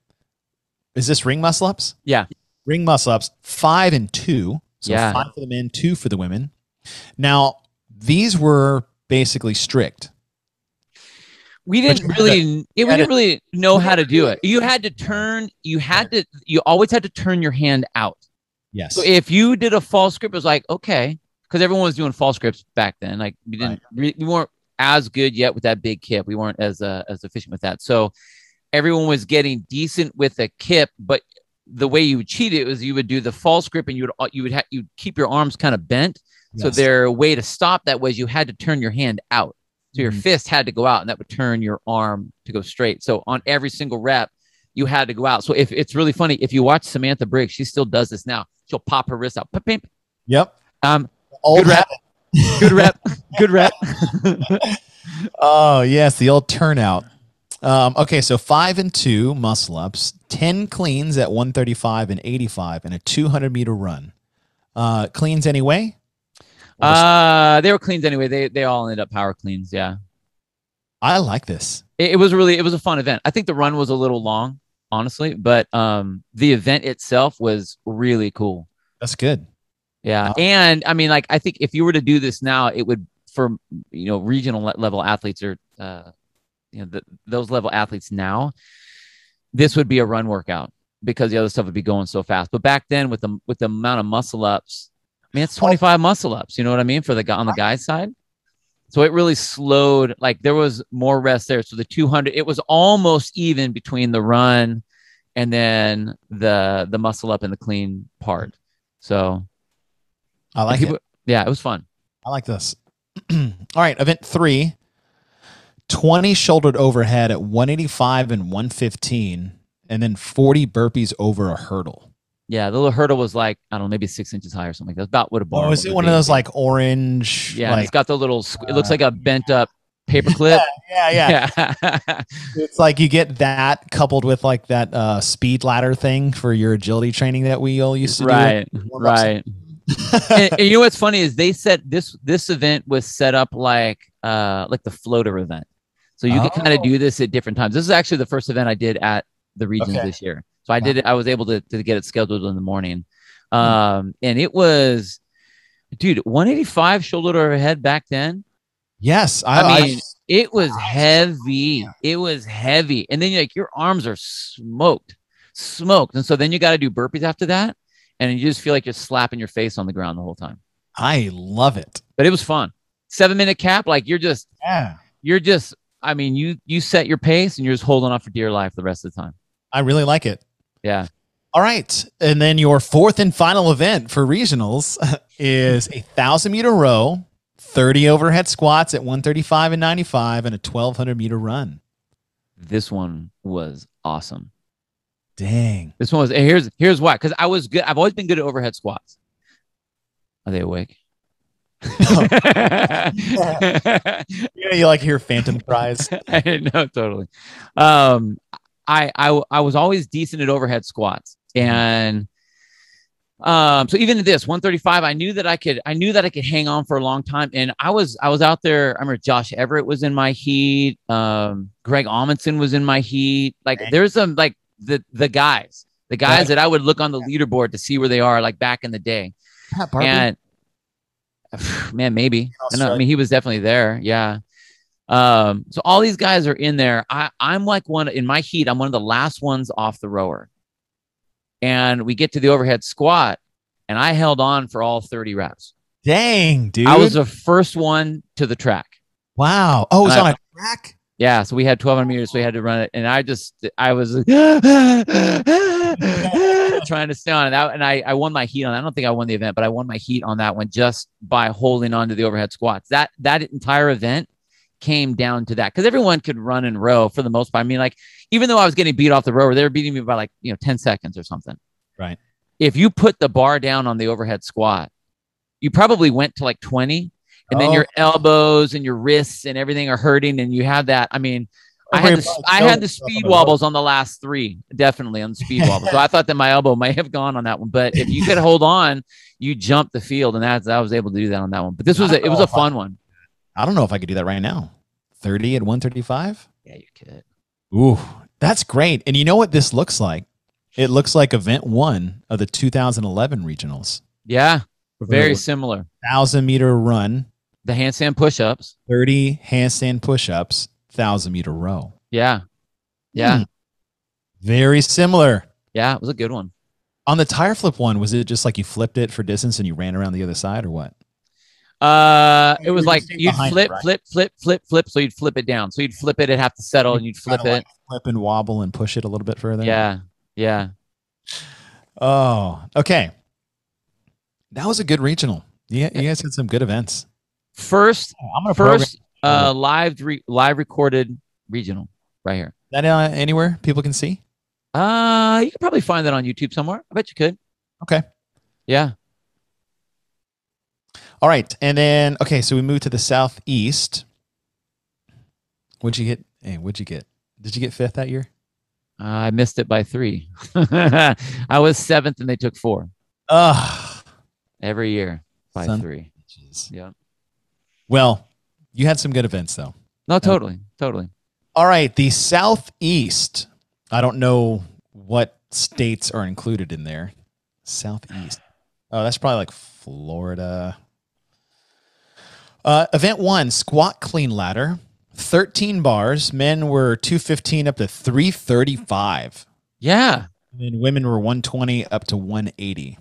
Is this ring muscle ups? Yeah. Ring muscle ups, 5 and 2. So Yeah. 5 for the men, 2 for the women. Now, these were basically strict. We didn't really know how to do it. You always had to turn your hand out. Yes. So if you did a false grip, it was like, okay, because everyone was doing false grips back then. Like we weren't as good yet with that big kip. We weren't as efficient with that. So everyone was getting decent with a kip, but the way you would cheat it was you would do the false grip and you'd keep your arms kind of bent. Yes. So their way to stop that was you had to turn your hand out. So your fist had to go out and that would turn your arm to go straight. So on every single rep, you had to go out. So if it's really funny, if you watch Samantha Briggs, she still does this now. She'll pop her wrist out. Yep. Good rep. Good rep. Good rep. Oh, yes. The old turnout. Okay. So 5 and 2 muscle ups, 10 cleans at 135 and 85 and a 200-meter run. Cleans anyway? They were cleans anyway. They all ended up power cleans. Yeah. I like this. It was a fun event. I think the run was a little long, honestly, but the event itself was really cool. That's good. Yeah. And I mean, like, I think if you were to do this now, it would, for, regional level athletes or, those level athletes now, this would be a run workout because the other stuff would be going so fast. But back then with the amount of muscle ups, I mean, it's 25 muscle ups, you know what I mean? For the guy on the guy's side. So it really slowed, like there was more rest there. So the 200, it was almost even between the run and then the muscle up and the clean part. So I like it. Yeah, it was fun. I like this. All right. Event 3, 20 shouldered overhead at 185 and 115, and then 40 burpees over a hurdle. Yeah, the little hurdle was like, I don't know, maybe 6 inches high or something like that. That's about what a bar was. It one of those like orange? Yeah, like, it's got the little, it looks like a bent up paper clip. Yeah. It's like you get that coupled with like that speed ladder thing for your agility training that we all used to do. Right. and you know what's funny is they said this event was set up like the floater event. So you can kind of do this at different times. This is actually the first event I did at the regions this year. So I did it. I was able to get it scheduled in the morning. And it was, dude, 185 shoulder overhead back then. Yes. I mean, it was heavy. It was heavy. And then your arms are smoked. And so then you got to do burpees after that. And you just feel like you're slapping your face on the ground the whole time. I love it. But it was fun. 7-minute cap. Like I mean, you set your pace and you're just holding on for dear life the rest of the time. I really like it. Yeah. All right. And then your 4th and final event for regionals is a 1,000-meter row, 30 overhead squats at 135 and 95, and a 1,200-meter run. This one was awesome. Dang. This one was, here's why. Because I was good. I've always been good at overhead squats. Are they awake? You like hear phantom cries. No, totally. I was always decent at overhead squats, and so even at this 135, I knew that I could hang on for a long time. And I was out there. I remember Josh Everett was in my heat. Greg Amundsen was in my heat. Like there's some like the guys that I would look on the leaderboard to see where they are, like back in the day. And man, maybe. I mean, he was definitely there. Yeah. So all these guys are in there. I'm like one in my heat. I'm one of the last ones off the rower, and we get to the overhead squat, and I held on for all 30 reps. Dang, dude! I was the first one to the track. Wow! Oh, it was on a track. Yeah, so we had 1,200 meters, so we had to run it, and I was trying to stay on it. And I won my heat on that. I don't think I won the event, but I won my heat on that one just by holding on to the overhead squats. That entire event came down to that, because everyone could run and row for the most part. I mean, like, even though I was getting beat off the rower, they were beating me by like 10 seconds or something. Right. If you put the bar down on the overhead squat, you probably went to like 20, and then your elbows and your wrists and everything are hurting, and you have that. I mean, I had the speed wobbles on the last three, definitely on the speed wobbles. So I thought that my elbow might have gone on that one, but if you could hold on, you jumped the field, and I was able to do that on that one. But it was a fun one. I don't know if I could do that right now. 30 at 135? Yeah, you could. Ooh, that's great. And you know what this looks like? It looks like event 1 of the 2011 regionals. Yeah, very similar. 1,000-meter run. The handstand push-ups. 30 handstand push-ups. 1,000-meter row. Yeah. Yeah. Very similar. Yeah, it was a good one. On the tire flip one, was it just like you flipped it for distance and you ran around the other side, or what? It was like you'd flip, flip. So you'd flip it down. So you'd flip it, it'd have to settle, and you'd flip it. Like flip and wobble and push it a little bit further. Yeah. Yeah. Oh, okay. That was a good regional. Yeah, you guys had some good events. First live recorded regional right here. That anywhere people can see? You could probably find that on YouTube somewhere. I bet you could. Okay. Yeah. All right. And then, okay, so we moved to the Southeast. What'd you get? Hey, what'd you get? Did you get 5th that year? I missed it by 3. I was 7th and they took 4. Every year by 3. Yeah. Well, you had some good events though. No, totally. Totally. All right. The Southeast. I don't know what states are included in there. Southeast. Oh, that's probably like Florida. Event 1, squat clean ladder, 13 bars. Men were 215 up to 335. Yeah. And then women were 120 up to 180.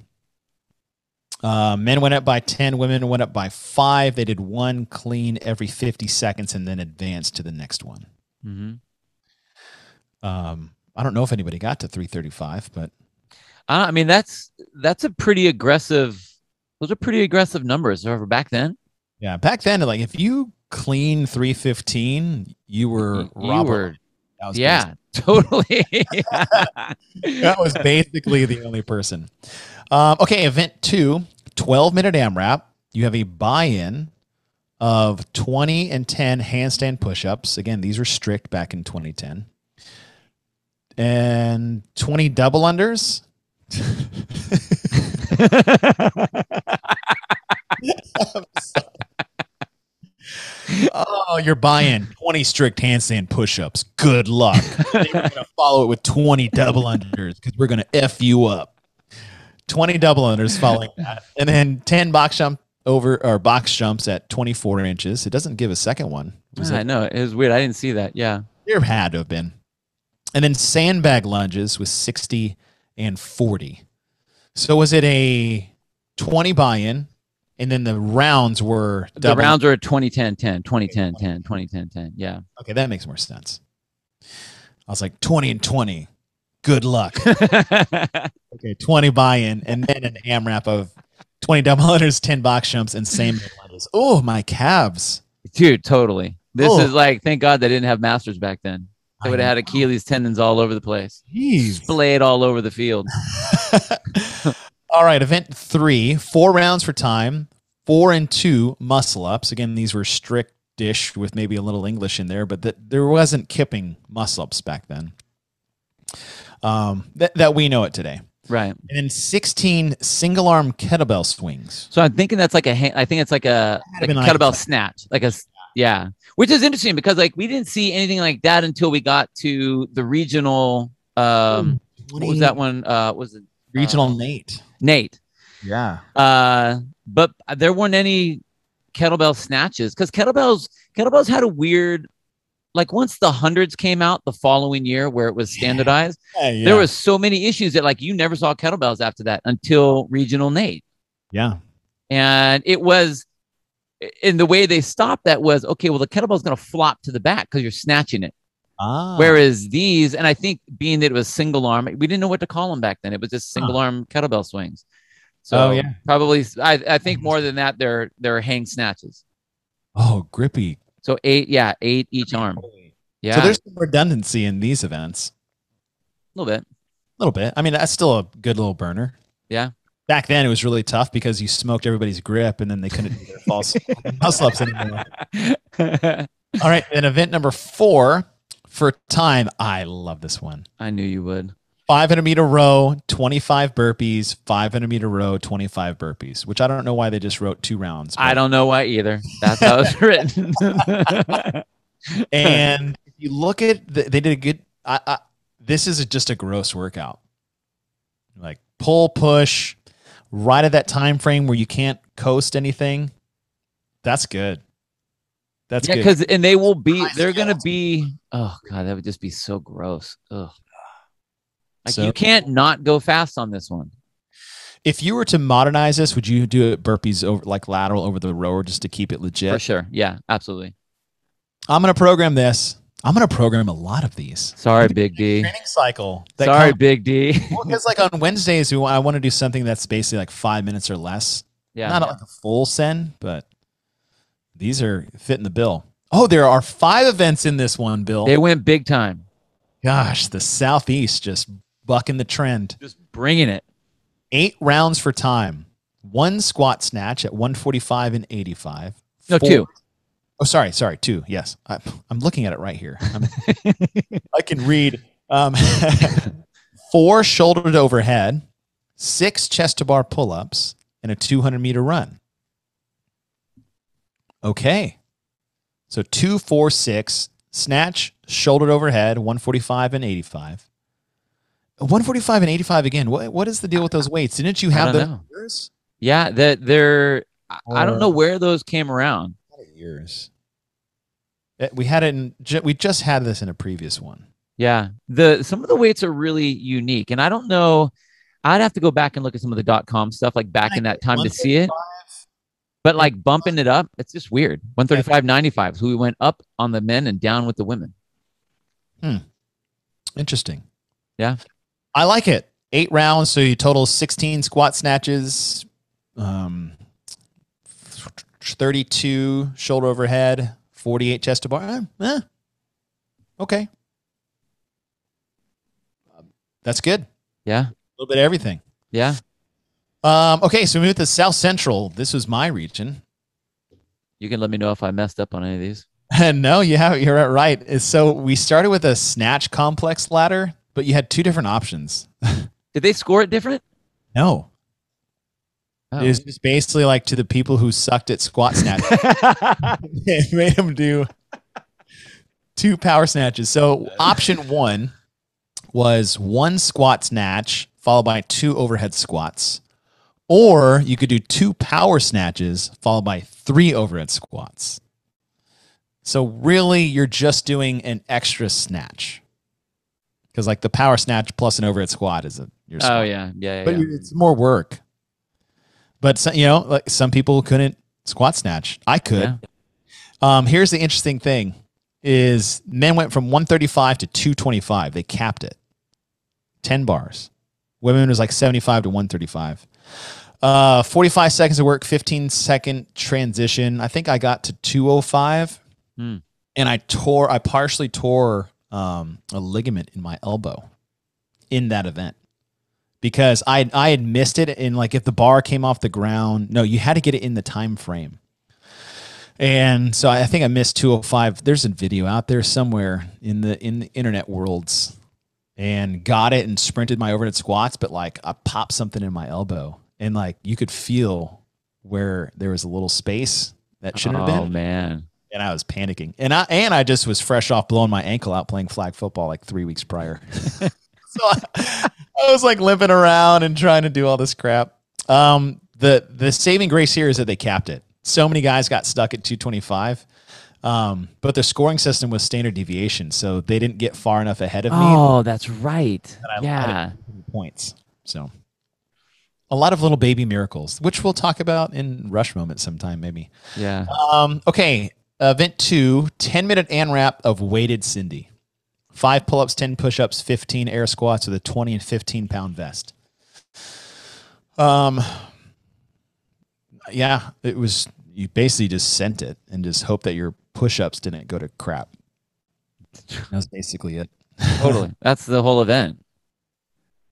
Men went up by 10. Women went up by 5. They did 1 clean every 50 seconds and then advanced to the next one. Mm-hmm. I don't know if anybody got to 335, but I mean, that's a pretty aggressive. Those are pretty aggressive numbers. However, back then. Yeah, back then, like if you clean 315, you were Robert. Yeah, totally. That was basically the only person. Okay, event 2, 12-minute Amrap. You have a buy-in of 20 and 10 handstand push-ups. Again, these were strict back in 2010. And 20 double unders. Oh, you're buying 20 strict handstand push-ups. Good luck. We're going to follow it with 20 double unders because we're going to F you up. 20 double unders following that. And then 10 box jumps at 24 inches. It doesn't give a second one. I know. It was weird. I didn't see that. Yeah. There had to have been. And then sandbag lunges was 60 and 40. So was it a 20 buy-in? And then the rounds were double. The rounds were 20-10-10, 20-10-10, 20-10-10. Yeah. Okay, that makes more sense. I was like 20 and 20. Good luck. Okay, 20 buy-in and then an AMRAP of 20 double unders, 10 box jumps, and sandbag lunges. Oh, my calves. Dude, totally. This is like, thank God they didn't have masters back then. They would have had Achilles tendons all over the place. Jeez. Splayed all over the field. All right, event 3, 4 rounds for time, 4 and 2 muscle ups. Again, these were strict-ish with maybe a little English in there, but there wasn't kipping muscle ups back then. That we know it today. Right. And then 16 single arm kettlebell swings. So I'm thinking that's like I think it's like a kettlebell snatch, yeah. Which is interesting because like we didn't see anything like that until we got to the regional. What was that one? Was it regional Nate? Yeah. But there weren't any kettlebell snatches because kettlebells had a weird. Like once the hundreds came out the following year where it was standardized, there was so many issues that like you never saw kettlebells after that until regional Nate. Yeah. And it was in the way they stopped that was, okay, well, the kettlebell's going to flop to the back because you're snatching it. Whereas these, and I think being that it was single arm, we didn't know what to call them back then. It was just single arm kettlebell swings. So probably, I think more than that, they're hang snatches. Oh, grippy. So 8 each arm. Yeah. So there's some redundancy in these events. A little bit. I mean, that's still a good little burner. Yeah. Back then, it was really tough because you smoked everybody's grip and then they couldn't do their false muscle ups anymore. All right. And event number 4, for time, I love this one. I knew you would. 500-meter row, 25 burpees, 500-meter row, 25 burpees, which I don't know why they just wrote 2 rounds. I don't know why either. That's how it's written. And if you look at, they did a good, this is just a gross workout. Like pull, push, right at that time frame where you can't coast anything. That's good. That's good. Because they're going to be, oh God, that would just be so gross. Ugh. Like you can't not go fast on this one. If you were to modernize this, would you do it burpees over like lateral over the rower just to keep it legit? For sure. Yeah, absolutely. I'm going to program this. I'm going to program a lot of these. Sorry, Big D. Training cycle. Sorry, Big D. Because like on Wednesdays, I want to do something that's basically like 5 minutes or less. Yeah. Not like a full send, but these are fitting the bill. Oh, there are 5 events in this one, Bill. They went big time. Gosh, the Southeast just bucking the trend. Just bringing it. 8 rounds for time. 1 squat snatch at 145 and 85. No, 2. Oh, sorry, 2. Yes, I'm looking at it right here. I can read. 4 shoulder to overhead, 6 chest to bar pull-ups, and a 200-meter run. Okay, so 2, 4, 6 snatch, shoulder to overhead, 145 and 85. 145 and 85 again. What is the deal with those weights? Didn't you have those? Yeah, they're. I don't know where those came around. Years. We had it. We just had this in a previous one. Yeah, some of the weights are really unique, and I don't know. I'd have to go back and look at some of the .com stuff like back in that time to see it. But like bumping it up, it's just weird. 135, 95. So we went up on the men and down with the women. Interesting. Yeah. I like it. 8 rounds, so you total 16 squat snatches, 32 shoulder overhead, 48 chest to bar. Okay. That's good. Yeah. A little bit of everything. Yeah. Okay, so we move to South Central. This was my region. You can let me know if I messed up on any of these. No, you're right. So we started with a snatch complex ladder, but you had 2 different options. Did they score it different? No. Oh. It was just basically like to the people who sucked at squat snatch. It made them do 2 power snatches. So option 1 was 1 squat snatch followed by 2 overhead squats. Or you could do 2 power snatches followed by 3 overhead squats. So really, you're just doing an extra snatch. Because like the power snatch plus an overhead squat is your squat. Oh, yeah. But it's more work. But, like some people couldn't squat snatch. I could. Yeah. Here's the interesting thing is men went from 135 to 225. They capped it. 10 bars. Women was like 75 to 135. 45 seconds of work, 15-second transition. I think I got to 205. And I partially tore a ligament in my elbow in that event. Because I had missed it, and like if the bar came off the ground, no, you had to get it in the time frame. And so I think I missed 205. There's a video out there somewhere in the internet worlds, and got it and sprinted my overhead squats, but like I popped something in my elbow, and like you could feel where there was a little space that shouldn't have been. Oh man. And I was panicking, and I just was fresh off blowing my ankle out playing flag football like 3 weeks prior. So I was like limping around and trying to do all this crap. The saving grace here is that they capped it. So many guys got stuck at 225, but their scoring system was standard deviation, so they didn't get far enough ahead of me. Oh, that's right. Yeah, points. So a lot of little baby miracles, which we'll talk about in Rush Moment sometime, maybe. Yeah. Okay. Event 2, 10-minute Amrap of weighted Cindy. 5 pull-ups, 10 push-ups, 15 air squats with a 20 and 15-pound vest. Yeah, it was, you basically just sent it and just hope that your push-ups didn't go to crap. That was basically it. Totally. That's the whole event.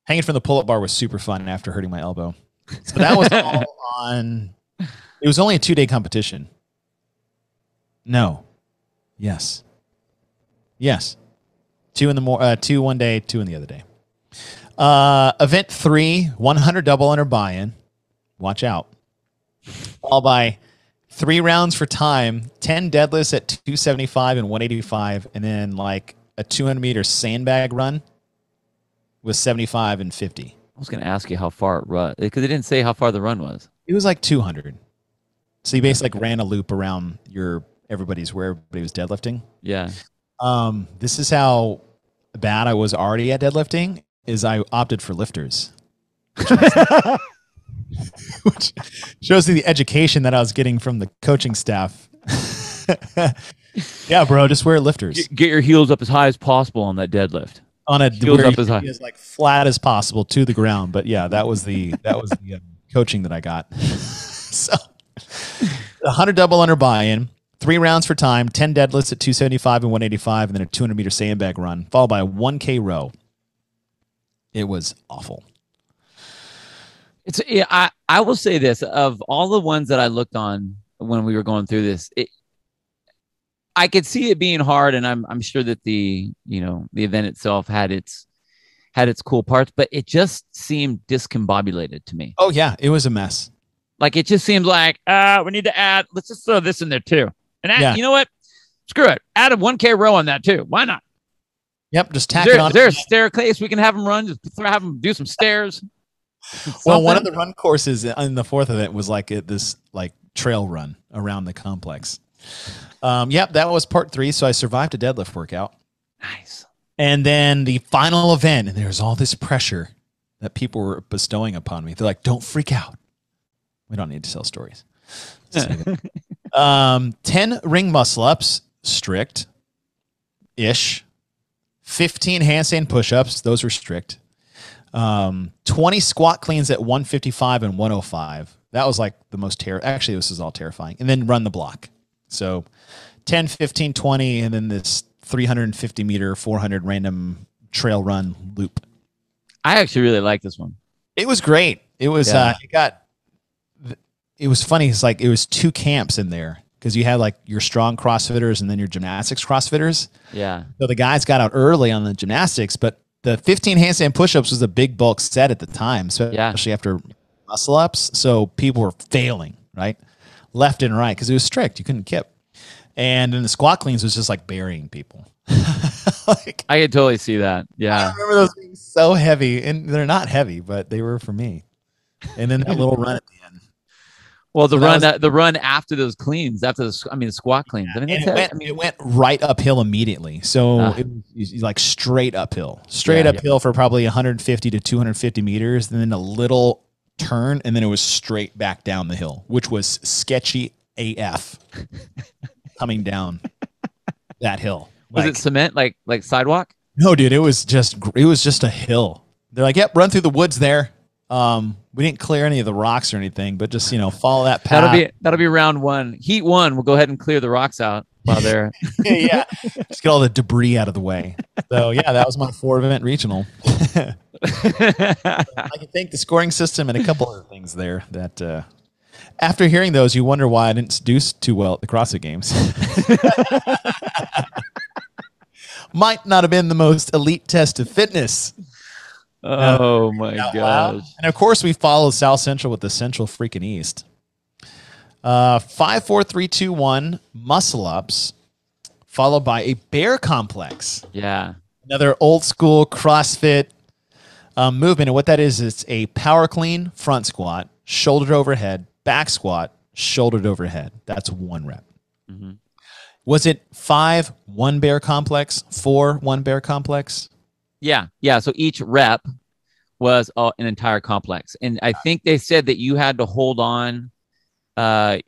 Hanging from the pull-up bar was super fun after hurting my elbow. So that was all on, it was only a 2-day competition. No. Yes. Yes. Two one day, two in the other day. Event 3, 100 double under buy-in. Watch out. Followed by 3 rounds for time, 10 deadlifts at 275 and 185, and then like a 200-meter sandbag run with 75 and 50. I was going to ask you how far it run, because it didn't say how far the run was. It was like 200. So you basically like ran a loop around where everybody was deadlifting. Yeah. This is how bad I was already at deadlifting. Is I opted for lifters, which shows you the education that I was getting from the coaching staff. Yeah, bro, just wear lifters. Get your heels up as high as possible on that deadlift. On a heels up as high, as like flat as possible to the ground. But yeah, that was the coaching that I got. So 100 double under buy-in, 3 rounds for time, 10 deadlifts at 275 and 185, and then a 200-meter sandbag run, followed by a 1K row. It was awful. I will say this, of all the ones that I looked on when we were going through this, I could see it being hard, and I'm sure that the event itself had its cool parts, but it just seemed discombobulated to me. Oh yeah, it was a mess. Like it just seemed like we need to add. Let's just throw this in there too, and you know what? Screw it. Add a 1K row on that too. Why not? Yep, just tack it on. Is there a staircase we can have them run? Just have them do some stairs. Well, one of the run courses in the 4th event was like this like trail run around the complex. Yep, that was part 3. So I survived a deadlift workout. Nice. And then the final event, and there's all this pressure that people were bestowing upon me. They're like, "Don't freak out. We don't need to tell stories." 10 ring muscle ups, strict-ish. 15 handstand push-ups. Those were strict. 20 squat cleans at 155 and 105. That was like the most actually, this is all terrifying. And then run the block. So 10, 15, 20, and then this 350 meter, 400 random trail run loop. I actually really like this one. It was great. It was, it was funny. It's like, it was 2 camps in there. Because you had like your strong CrossFitters and then your gymnastics CrossFitters. Yeah. So the guys got out early on the gymnastics, but the 15 handstand push-ups was a big bulk set at the time, especially after muscle ups. So people were failing, right? Left and right, because it was strict. You couldn't kip. And then the squat cleans was just like burying people. Like, I could totally see that. Yeah. I remember those being so heavy, and they're not heavy, but they were for me. And then that little run at the end. Well, the run after those cleans, the squat cleans. I mean, it went right uphill immediately. So it was like straight uphill for probably 150 to 250 meters, and then a little turn, and then it was straight back down the hill, which was sketchy AF coming down that hill. Was it cement, like sidewalk? No, dude, it was just a hill. They're like, "Yep, run through the woods there." We didn't clear any of the rocks or anything, but just, follow that path. That'll be round 1. Heat 1, we'll go ahead and clear the rocks out while they're yeah. Just get all the debris out of the way. So yeah, that was my 4-event regional. I can thank the scoring system and a couple other things there that after hearing those, you wonder why I didn't do too well at the CrossFit Games. Might not have been the most elite test of fitness. Oh my gosh. And of course we follow South Central with the Central freaking East. 5, 4, 3, 2, 1 muscle ups, followed by a bear complex. Yeah. Another old school CrossFit movement. And what that is, it's a power clean front squat, shouldered overhead, back squat, shouldered overhead. That's 1 rep. Mm-hmm. Was it 5, 1 bear complex, 4, 1 bear complex? Yeah. So each rep was an entire complex. And I think they said that you had to hold on.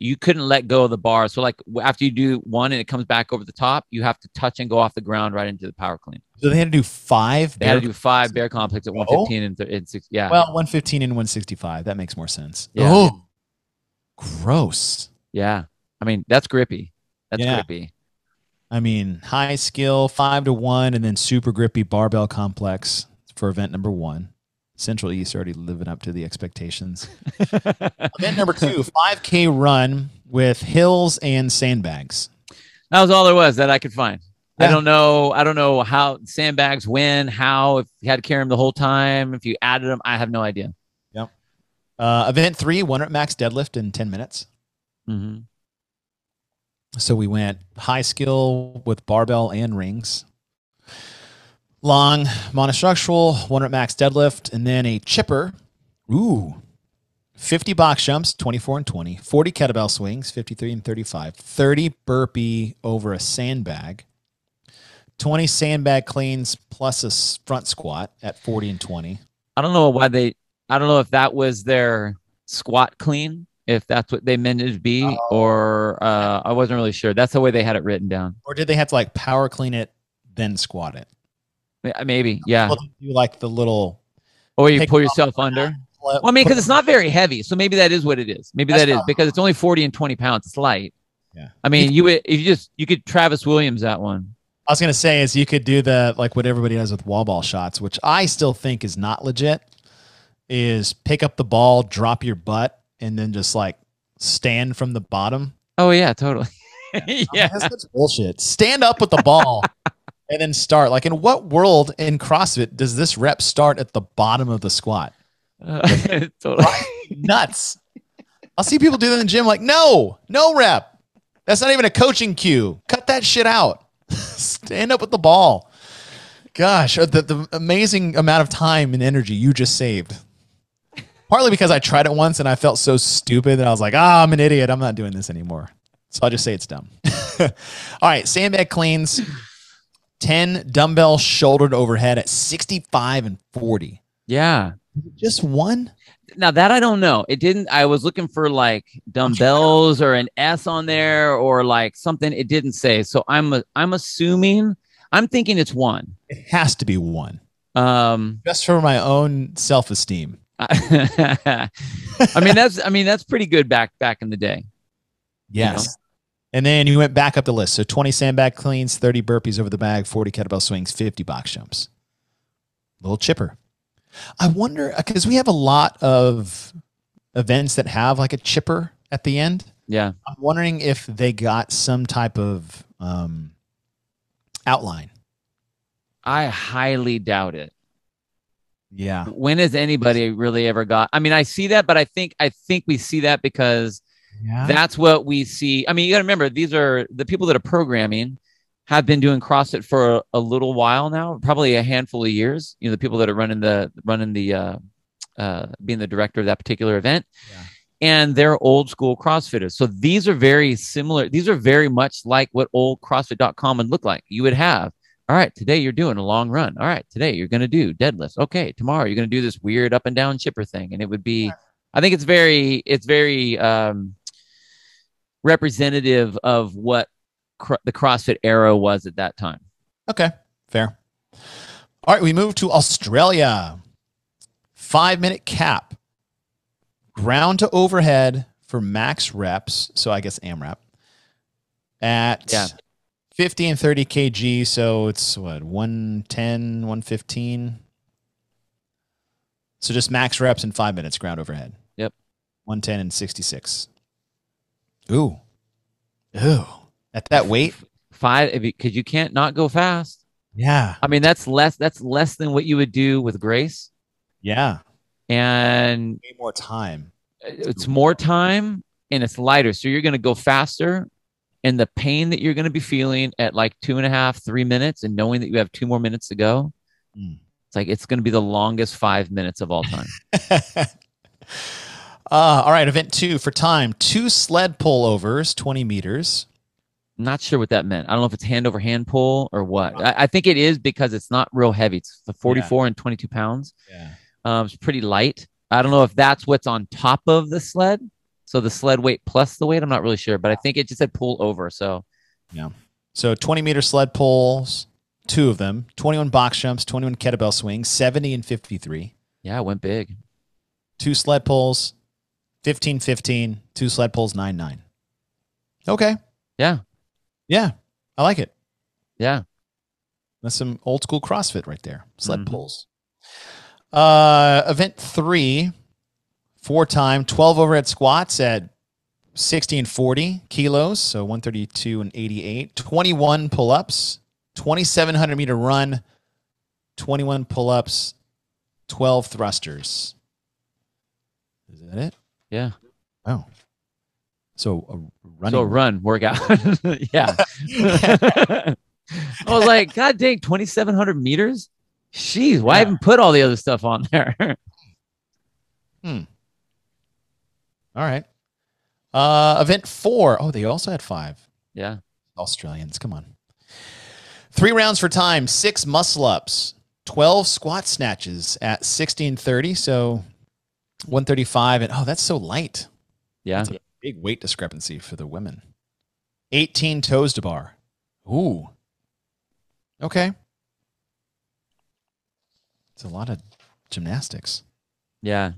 You couldn't let go of the bar. So like after you do 1 and it comes back over the top, you have to touch and go off the ground right into the power clean. So they had to do 5? They had to do 5 bear complex at 115 and 6. Yeah. Well, 115 and 165. That makes more sense. Yeah. Oh, gross. Yeah. I mean, that's grippy. That's grippy. I mean, high skill, 5 to 1, and then super grippy barbell complex for event number 1. Central East already living up to the expectations. Event number 2, 5K run with hills and sandbags. That was all there was that I could find. I don't know. I don't know how sandbags when, how, if you had to carry them the whole time, if you added them. I have no idea. Yep. Event 3, 1 rep max deadlift in 10 minutes. Mm-hmm. So we went high skill with barbell and rings. Long monostructural, 1 rep max deadlift, and then a chipper. Ooh. 50 box jumps, 24 and 20. 40 kettlebell swings, 53 and 35. 30 burpee over a sandbag. 20 sandbag cleans plus a front squat at 40 and 20. I don't know I don't know if that was their squat clean, if that's what they meant it to be, or I wasn't really sure. That's the way they had it written down. Or did they have to like power clean it, then squat it? Maybe, yeah. You like the little... Or you pull yourself under. Well, I mean, because it's not very heavy, so maybe that is what it is. Maybe that is because it's only 40 and 20 pounds. It's light. Yeah. I mean, you could Travis Williams that one. I was gonna say is you could do the like what everybody does with wall ball shots, which I still think is not legit. Is pick up the ball, drop your butt, and then just like stand from the bottom. Oh yeah, totally. Yeah, that's bullshit. Stand up with the ball and then start. Like, in what world in CrossFit does this rep start at the bottom of the squat? Totally. Nuts. I'll see people do that in the gym like, no rep. That's not even a coaching cue. Cut that shit out. Stand up with the ball. Gosh, the amazing amount of time and energy you just saved. Partly because I tried it once and I felt so stupid that I was like, I'm an idiot. I'm not doing this anymore. So I'll just say it's dumb. All right, sandbag cleans. 10 dumbbell shouldered overhead at 65 and 40. Yeah. Just one? Now that I don't know. It didn't. I was looking for like dumbbells or an S on there or like something. It didn't say. So I'm assuming. I'm thinking it's one. It has to be one. Just for my own self-esteem. I mean that's pretty good back in the day. Yes. You know? And then you went back up the list. So 20 sandbag cleans, 30 burpees over the bag, 40 kettlebell swings, 50 box jumps. Little chipper. I wonder, because we have a lot of events that have like a chipper at the end. Yeah. I'm wondering if they got some type of outline. I highly doubt it. Yeah. When has anybody really ever got? I mean, I see that, but I think we see that because that's what we see. I mean, you got to remember, these are the people that are programming have been doing CrossFit for a little while now, probably a handful of years. You know, the people that are running the being the director of that particular event, and they're old school CrossFitters. So these are very similar. These are very much like what old CrossFit.com would look like. You would have, all right, today you're doing a long run. All right, today you're going to do deadlifts. Okay, tomorrow you're going to do this weird up and down chipper thing, and it would be. I think it's very representative of what the CrossFit era was at that time. Okay, fair. All right, we move to Australia. 5-minute cap. Ground to overhead for max reps. So I guess Amrap. At 50 and 30 kg. So it's what, 110, 115? So just max reps in 5 minutes, ground overhead. Yep. 110 and 66. Ooh. At that weight? 5, because you can't not go fast. Yeah. I mean, that's less than what you would do with Grace. Yeah. And way more time. It's more time and it's lighter. So you're going to go faster, and the pain that you're going to be feeling at like 2.5, 3 minutes and knowing that you have 2 more minutes to go. It's like, it's going to be the longest 5 minutes of all time. All right. Event 2 for time. 2 sled pullovers, 20 meters. Not sure what that meant. I don't know if it's hand over hand pull or what. I think it is because it's not real heavy. It's the 44 and 22 pounds. Yeah. It's pretty light. I don't know if that's what's on top of the sled. So the sled weight plus the weight, I'm not really sure, but I think it just said pull over. So yeah. So 20-meter sled pulls, 2 of them, 21 box jumps, 21 kettlebell swings, 70 and 53. Yeah, it went big. 2 sled pulls, 15, 15, 2 sled pulls, 9, 9. Okay. Yeah. Yeah. I like it. Yeah. That's some old school CrossFit right there. Sled pulls. Event 3, 4-time, 12 overhead squats at 60 and 40 kilos. So 132 and 88, 21 pull-ups, 2,700-meter run, 21 pull-ups, 12 thrusters. Is that it? Yeah. Oh. So a running. So run workout. Yeah. I was like, God dang, 2,700 meters? Jeez, why even put all the other stuff on there? All right. Event 4. Oh, they also had 5. Yeah. Australians, come on. 3 rounds for time, 6 muscle ups, 12 squat snatches at 60 and 30. So 135. And that's so light. Yeah. That's a big weight discrepancy for the women. 18 toes to bar. Ooh. Okay. It's a lot of gymnastics. Yeah.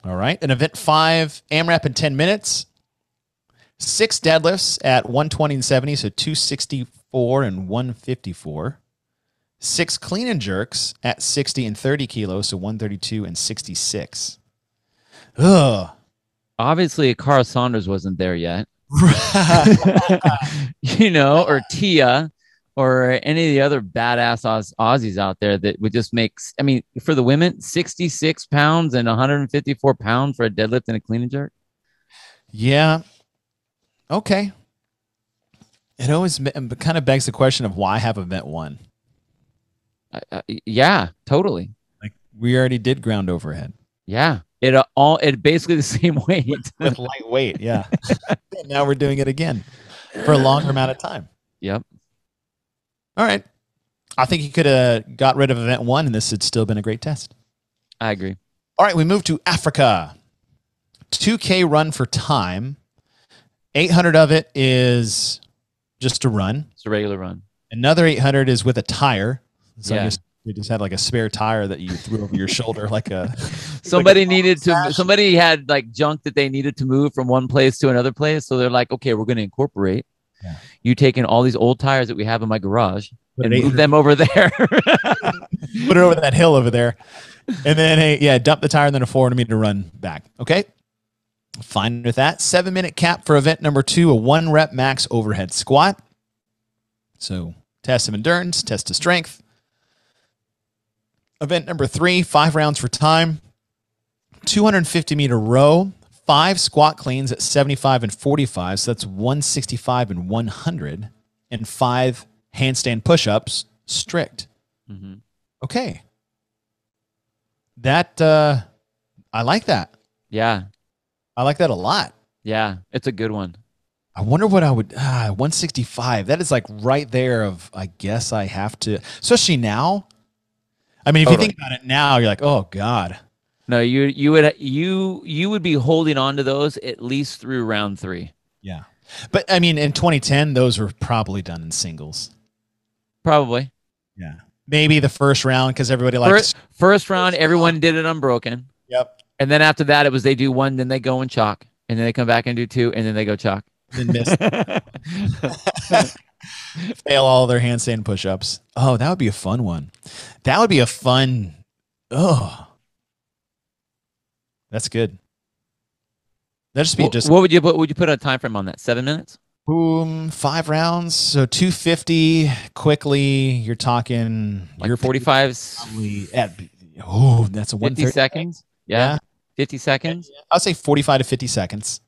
All right. And event 5, AMRAP in 10 minutes. 6 deadlifts at 120 and 70, so 264 and 154. 6 clean and jerks at 60 and 30 kilos, so 132 and 66. Ugh. Obviously, Carl Saunders wasn't there yet. Or Tia or any of the other badass Aussies out there that would just make, for the women, 66 pounds and 154 pounds for a deadlift and a clean and jerk. Yeah. Okay. It always kind of begs the question of why have event 1? Yeah, totally. Like we already did ground overhead. Yeah. It basically the same weight. With light weight, yeah. Now we're doing it again for a longer amount of time. Yep. All right. I think you could have got rid of event 1 and this had still been a great test. I agree. All right, we move to Africa. 2K run for time. 800 of it is just a run. It's a regular run. Another 800 is with a tire. So Yeah. I guess you just had like a spare tire that you threw over your shoulder, like a somebody had like junk that they needed to move from one place to another place. So they're like, okay, we're going to incorporate you taking all these old tires that we have in my garage and move them over there. Put it over that hill over there. And then dump the tire and then a 400-meter run back. Okay. Fine with that. 7-minute cap for event number 2, a 1-rep max overhead squat. So test of endurance, test of strength. Event number 3, 5 rounds for time. 250-meter row, 5 squat cleans at 75 and 45. So that's 165 and 100. And 5 handstand push-ups strict. Mm-hmm. Okay. That, I like that. Yeah. I like that a lot. Yeah, it's a good one. I wonder what I would, 165. That is like right there of, I guess I have to, especially now. I mean, if you think about it now, you're like, oh God. No, you would be holding on to those at least through round 3. Yeah. But I mean, in 2010, those were probably done in singles. Probably. Yeah. Maybe the first round, because everybody likes. First round, everyone did it unbroken. Yep. And then after that, it was they do 1, then they go and chalk. And then they come back and do 2, and then they go chalk. Then miss. Fail all their handstand push-ups. Oh, that would be a fun one. That would be a fun. Oh, that's good. That just be just. What would you put a time frame on that? 7 minutes? Boom, 5 rounds. So 250 quickly. You're talking like you're 45. That's a 130 seconds. Yeah. 50 seconds. I'll say 45 to 50 seconds.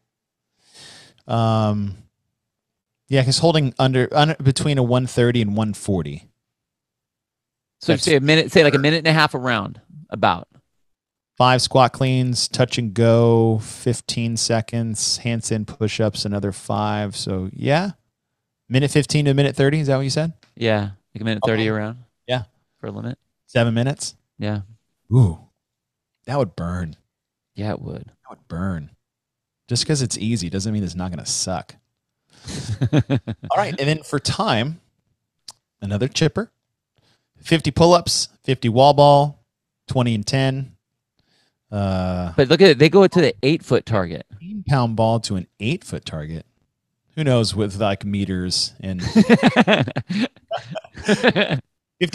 Yeah, because holding under between a 130 and 140. So say a minute, say like a minute and a half around, about. 5 squat cleans, touch and go, 15 seconds, handstand push-ups, another 5. So yeah, minute 15 to minute 30. Is that what you said? Yeah, like a minute 30 around. Yeah, for a limit. 7 minutes. Yeah. Ooh, that would burn. Yeah, it would. That would burn. Just because it's easy doesn't mean it's not going to suck. All right, and then for time, another chipper. 50 pull-ups, 50 wall ball, 20 and 10. But look at it. They go to the 8-foot target. 8-pound ball to an 8-foot target. Who knows with like meters and 50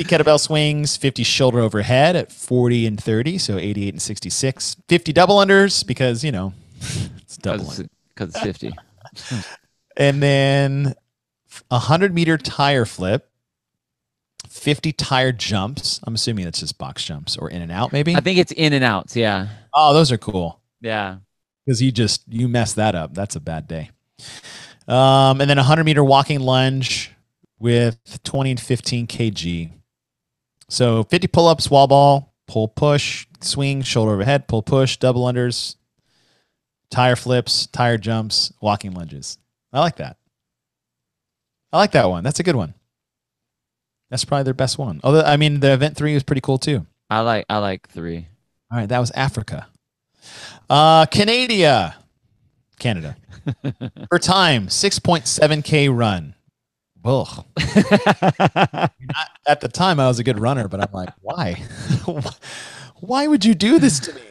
kettlebell swings, 50 shoulder overhead at 40 and 30, so 88 and 66. 50 double unders because, it's double. Because it's 50. And then 100-meter tire flip, 50 tire jumps. I'm assuming that's just box jumps or in and out, maybe. I think it's in and outs. Yeah. Oh, those are cool. Yeah. Because you messed that up. That's a bad day. And then 100-meter walking lunge with 20 and 15 kg. So 50 pull-ups, wall ball, pull, push, swing, shoulder overhead, pull, push, double unders, tire flips, tire jumps, walking lunges. I like that. I like that one. That's a good one. That's probably their best one. Although, I mean, the event 3 was pretty cool too. I like 3. All right, that was Africa. Canada. For time, 6.7K run. Ugh. At the time, I was a good runner, but I'm like, why? Why would you do this to me?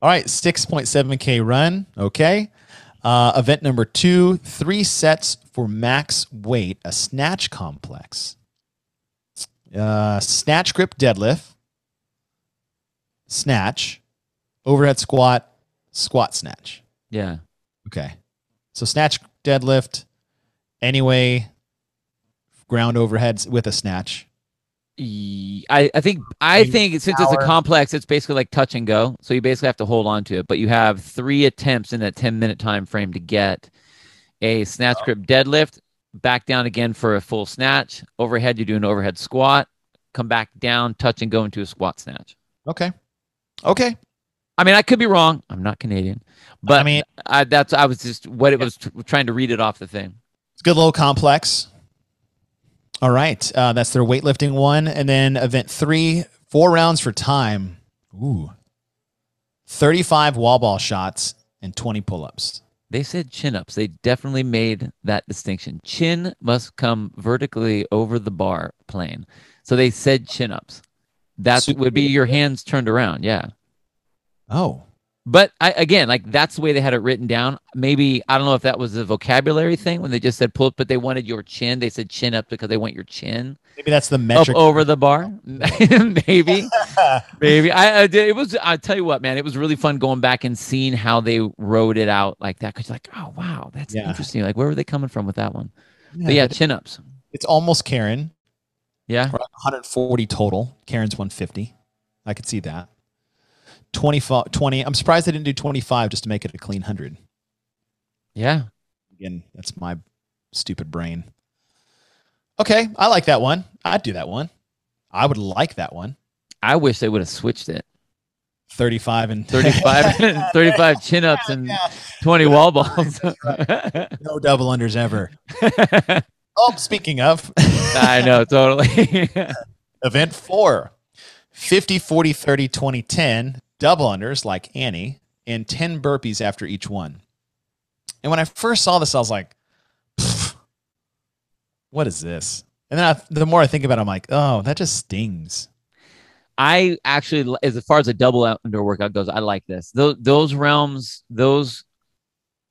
All right, 6.7K run. Okay. Event number 2, 3 sets for max weight, a snatch complex. Snatch grip deadlift, snatch, overhead squat, squat snatch. Yeah. Okay. So snatch deadlift, anyway, ground overheads with a snatch. I think since it's a complex, it's basically like touch and go. So you basically have to hold on to it, but you have 3 attempts in that 10-minute time frame to get a snatch grip deadlift, back down again for a full snatch. Overhead, you do an overhead squat, come back down, touch and go into a squat snatch. Okay. I mean, I could be wrong. I'm not Canadian, but I mean, I was just trying to read it off the thing. It's a good little complex. All right. That's their weightlifting one. And then event 3, 4 rounds for time. Ooh. 35 wall ball shots and 20 pull-ups. They said chin-ups. They definitely made that distinction. Chin must come vertically over the bar plane. So they said chin-ups. That would be your hands turned around. Yeah. Oh. But again, like that's the way they had it written down. Maybe, I don't know if that was a vocabulary thing when they just said pull up, but they wanted your chin. They said chin up because they want your chin. Maybe that's the metric. Up over the bar. Maybe. I'll tell you what, man, it was really fun going back and seeing how they wrote it out like that. Cause you're like, oh, wow, that's interesting. Like, where were they coming from with that one? Yeah, but yeah, chin ups. It's almost Karen. Yeah. 140 total. Karen's 150. I could see that. 20. I'm surprised they didn't do 25 just to make it a clean 100. Yeah. Again, that's my stupid brain. Okay, I like that one. I'd do that one. I would like that one. I wish they would have switched it. 35 and 35 chin-ups and 20 wall balls. Right. No double unders ever. Oh, speaking of. I know, totally. Event 4. 50, 40, 30, 20, 10. Double unders like Annie, and 10 burpees after each one. And when I first saw this, I was like, what is this? And then the more I think about it, I'm like, oh, that just stings. I actually, as far as a double under workout goes, I like this. Those realms,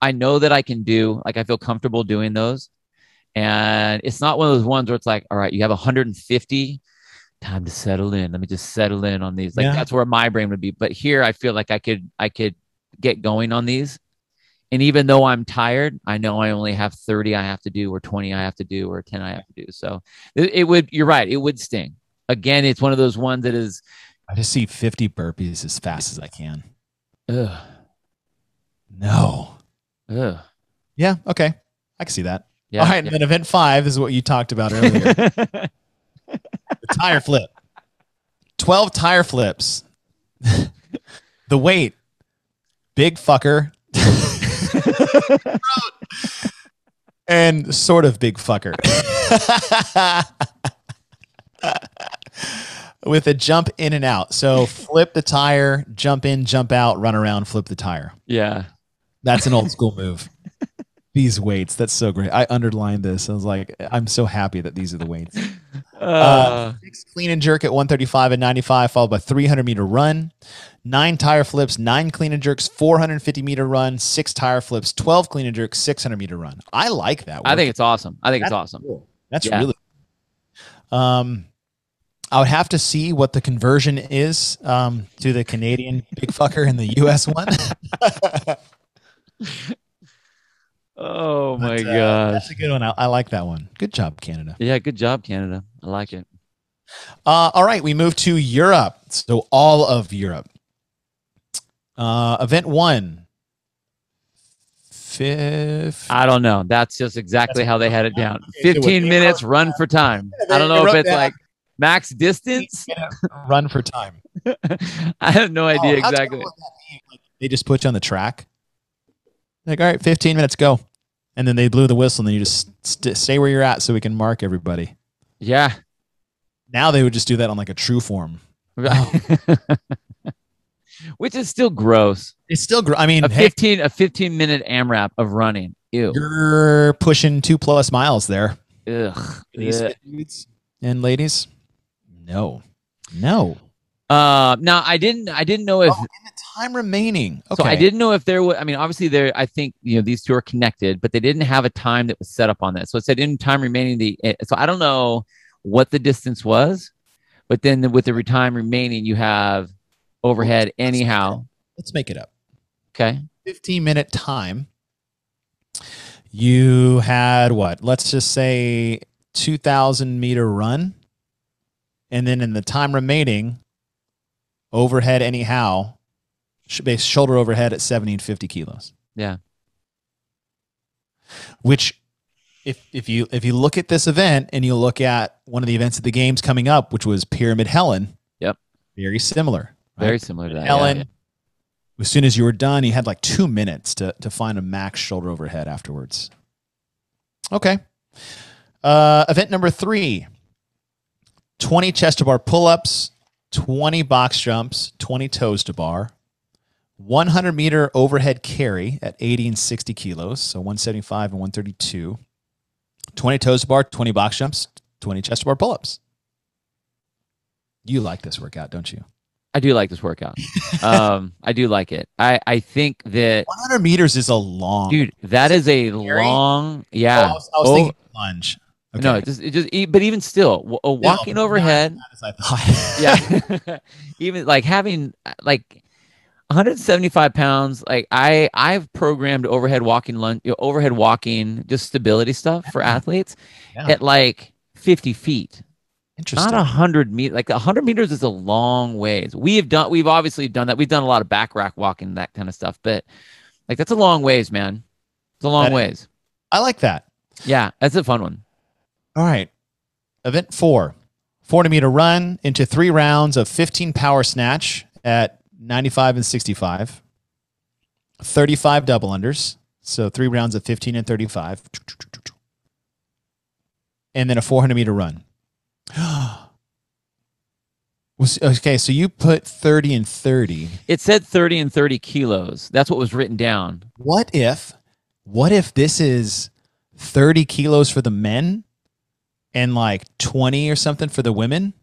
I know that I can do. Like, I feel comfortable doing those. And it's not one of those ones where it's like, all right, you have 150. Time to settle in. Let me just settle in on these. Like that's where my brain would be. But here I feel like I could get going on these. And even though I'm tired, I know I only have 30 I have to do, or 20 I have to do, or 10 I have to do. So you're right. It would sting. Again, it's one of those ones that is. I just see 50 burpees as fast as I can. Ugh. No. Ugh. Yeah. Okay. I can see that. Yeah, all right. And then event 5 is what you talked about earlier. The tire flip. 12 tire flips. The weight. Big fucker. And sort of big fucker. With a jump in and out. So flip the tire, jump in, jump out, run around, flip the tire. Yeah. That's an old school move. These weights, that's so great. I underlined this. I was like, I'm so happy that these are the weights. 6 clean and jerk at 135 and 95, followed by 300-meter run, 9 tire flips, 9 clean and jerks, 450-meter run, 6 tire flips, 12 clean and jerks, 600-meter run. I like that. I think it's awesome. That's awesome. Cool. That's really cool. I would have to see what the conversion is to the Canadian big fucker and the U.S. one. Oh my gosh. That's a good one. I like that one. Good job, Canada. Yeah, good job, Canada. I like it. All right, we move to Europe. So all of Europe. Event 1. I don't know. That's just exactly how they had it down. 15 minutes run for time. I don't know if it's like max distance. Run for time. I have no idea exactly. They just put you on the track. Like, all right, 15 minutes, go. And then they blew the whistle, and then you just stay where you're at so we can mark everybody. Yeah. Now they would just do that on like a true form. Which is still gross. It's still I mean, a 15-minute Amrap of running. Ew. You're pushing 2+ miles there. Ugh. Dudes and ladies. No. Now I didn't know if in the time remaining. Okay. So I didn't know if there was. I mean, obviously I think these two are connected, but they didn't have a time that was set up on that. So it said in time remaining. So I don't know what the distance was, but then with the time remaining, you have overhead anyhow. Let's make it up. Okay. 15-minute time. You had what? Let's just say 2,000-meter run. And then in the time remaining, overhead anyhow, shoulder overhead at 70 and 50 kilos. Yeah. Which, if you look at this event and you look at one of the events of the games coming up, which was Pyramid Helen. Yep. Very similar. Right? Very similar to that. Helen. Yeah. As soon as you were done, you had like 2 minutes to find a max shoulder overhead afterwards. Okay. Event number 3. 20 chest to bar pull-ups, 20 box jumps, 20 toes to bar, 100-meter overhead carry at 80 and 60 kilos, so 175 and 132, 20 toes to bar, 20 box jumps, 20 chest to bar pull-ups. You like this workout, don't you? I do like this workout. I do like it. I think that 100 meters is a long. Dude, that is a long. Yeah. I was thinking lunge. Okay. No, but even still, walking overhead. Not as I thought. Yeah. Even like having like 175 pounds. Like I've programmed overhead walking, just stability stuff for athletes at like 50 feet. Interesting. Not 100 meters. Like 100 meters is a long ways. We've obviously done that. We've done a lot of back rack walking, that kind of stuff. But like that's a long ways, man. It's a long ways. I like that. Yeah, that's a fun one. All right. Event 4. 40-meter run into 3 rounds of 15 power snatch at 95 and 65. 35 double unders. So 3 rounds of 15 and 35. And then a 400-meter run. Okay, so you put 30 and 30. It said 30 and 30 kilos. That's what was written down. What if this is 30 kilos for the men and like 20 or something for the women?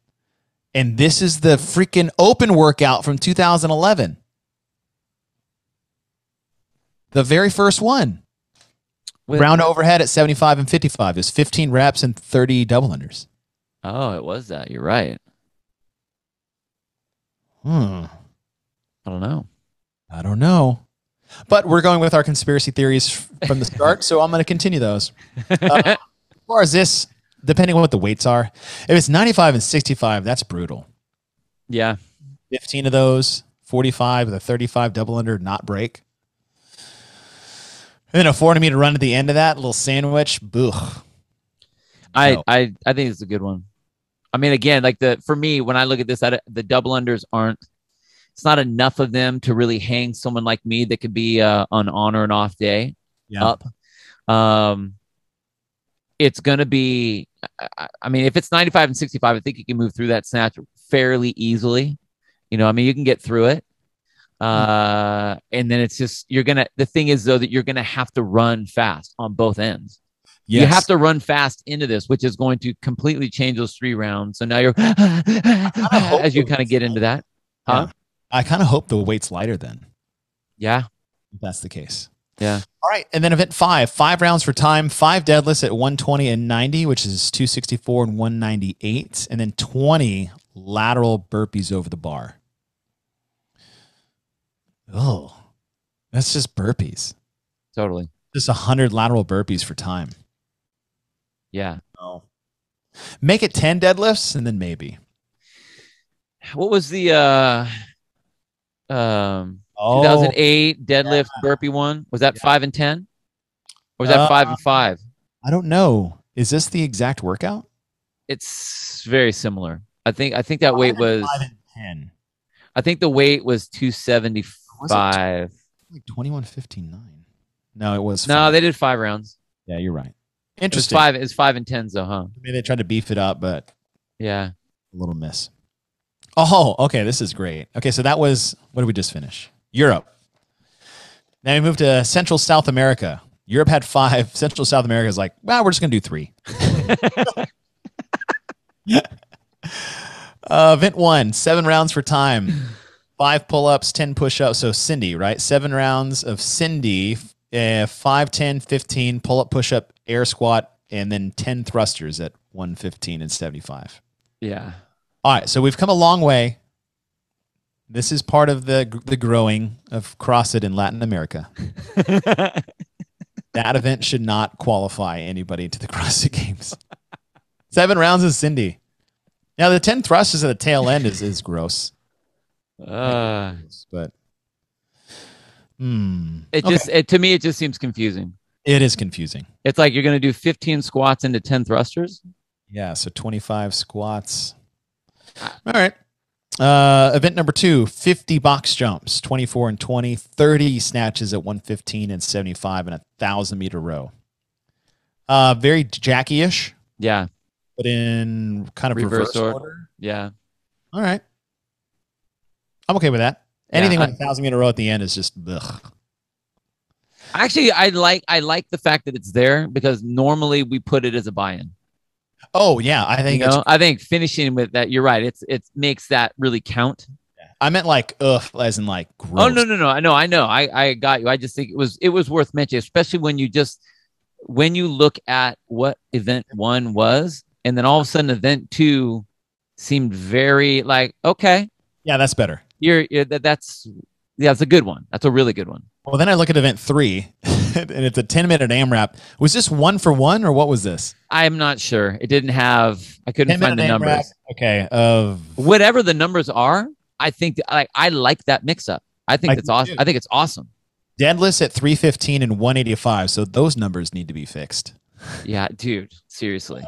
And this is the freaking open workout from 2011. The very first one. Round overhead at 75 and 55 is 15 reps and 30 double unders. Oh, it was that. You're right. I don't know. But we're going with our conspiracy theories from the start, so I'm going to continue those. As far as this, depending on what the weights are, if it's 95 and 65, that's brutal. Yeah. 15 of those, 45 with a 35 double under, not break. And then a 400-meter run at the end of that, a little sandwich. Ugh. I think it's a good one. I mean, again, like for me, when I look at this, the double unders it's not enough of them to really hang someone like me that could be an on or an off day up. It's going to be, I mean, if it's 95 and 65, I think you can move through that snatch fairly easily. I mean, you can get through it. And then it's just, the thing is though, that you're going to have to run fast on both ends. Yes. You have to run fast into this, which is going to completely change those 3 rounds. So now you're, as you kind of get into that. Huh? Yeah. I kind of hope the weight's lighter then. Yeah. If that's the case. Yeah. All right. And then event 5 rounds for time, 5 deadlifts at 120 and 90, which is 264 and 198. And then 20 lateral burpees over the bar. Oh, that's just burpees. Totally. Just 100 lateral burpees for time. Yeah. Oh. Make it 10 deadlifts and then maybe. What was the 2008 deadlift burpee one? Was that 5 and 10? Or was that 5 and 5? I don't know. Is this the exact workout? It's very similar. I think that weight was 5 and 10. I think the weight was 275. Like 21:59. No, it was. No, 5. they did 5 rounds. Yeah, you're right. Interesting. It's 5 and 10s though, huh? Maybe they tried to beef it up, but yeah, a little miss. Oh, okay. This is great. Okay, so that was, what did we just finish? Europe. Now we moved to Central South America. Europe had 5. Central South America is like, well, we're just going to do 3. Event 1, 7 rounds for time. 5 pull-ups, 10 push-ups. So Cindy, right? 7 rounds of Cindy, 5, 10, 15, pull-up, push-up, air squat, and then 10 thrusters at 115 and 75. Yeah. All right, so we've come a long way. This is part of the growing of CrossFit in Latin America. That event should not qualify anybody to the CrossFit Games. 7 rounds of Cindy. Now, the 10 thrusters at the tail end is gross. But to me, it just seems confusing. It is confusing. It's like you're going to do 15 squats into 10 thrusters. Yeah, so 25 squats. All right. Event number 2, 50 box jumps, 24 and 20, 30 snatches at 115 and 75, and a 1,000-meter row. Very Jackie-ish. Yeah. But in kind of reverse order. Yeah. All right. I'm okay with that. Anything with a 1,000-meter row at the end is just ugh. Actually, I like the fact that it's there because normally we put it as a buy-in. Oh yeah, I think I think finishing with that. You're right. It makes that really count. I meant like ugh, as in like gross. Oh no. I know. I got you. I just think it was worth mentioning, especially when you look at what event 1 was, and then all of a sudden event 2 seemed very like okay. Yeah, that's better. That's a good one. That's a really good one. Well, then I look at event 3, and it's a 10-minute AMRAP. Was this 1 for 1, or what was this? I'm not sure. It didn't have. I couldn't find the numbers. AMRAP. Okay. Of whatever the numbers are, I think I like that mix-up. I think it's awesome. I think it's awesome. Deadlifts at 315 and 185. So those numbers need to be fixed. Yeah, dude. Seriously.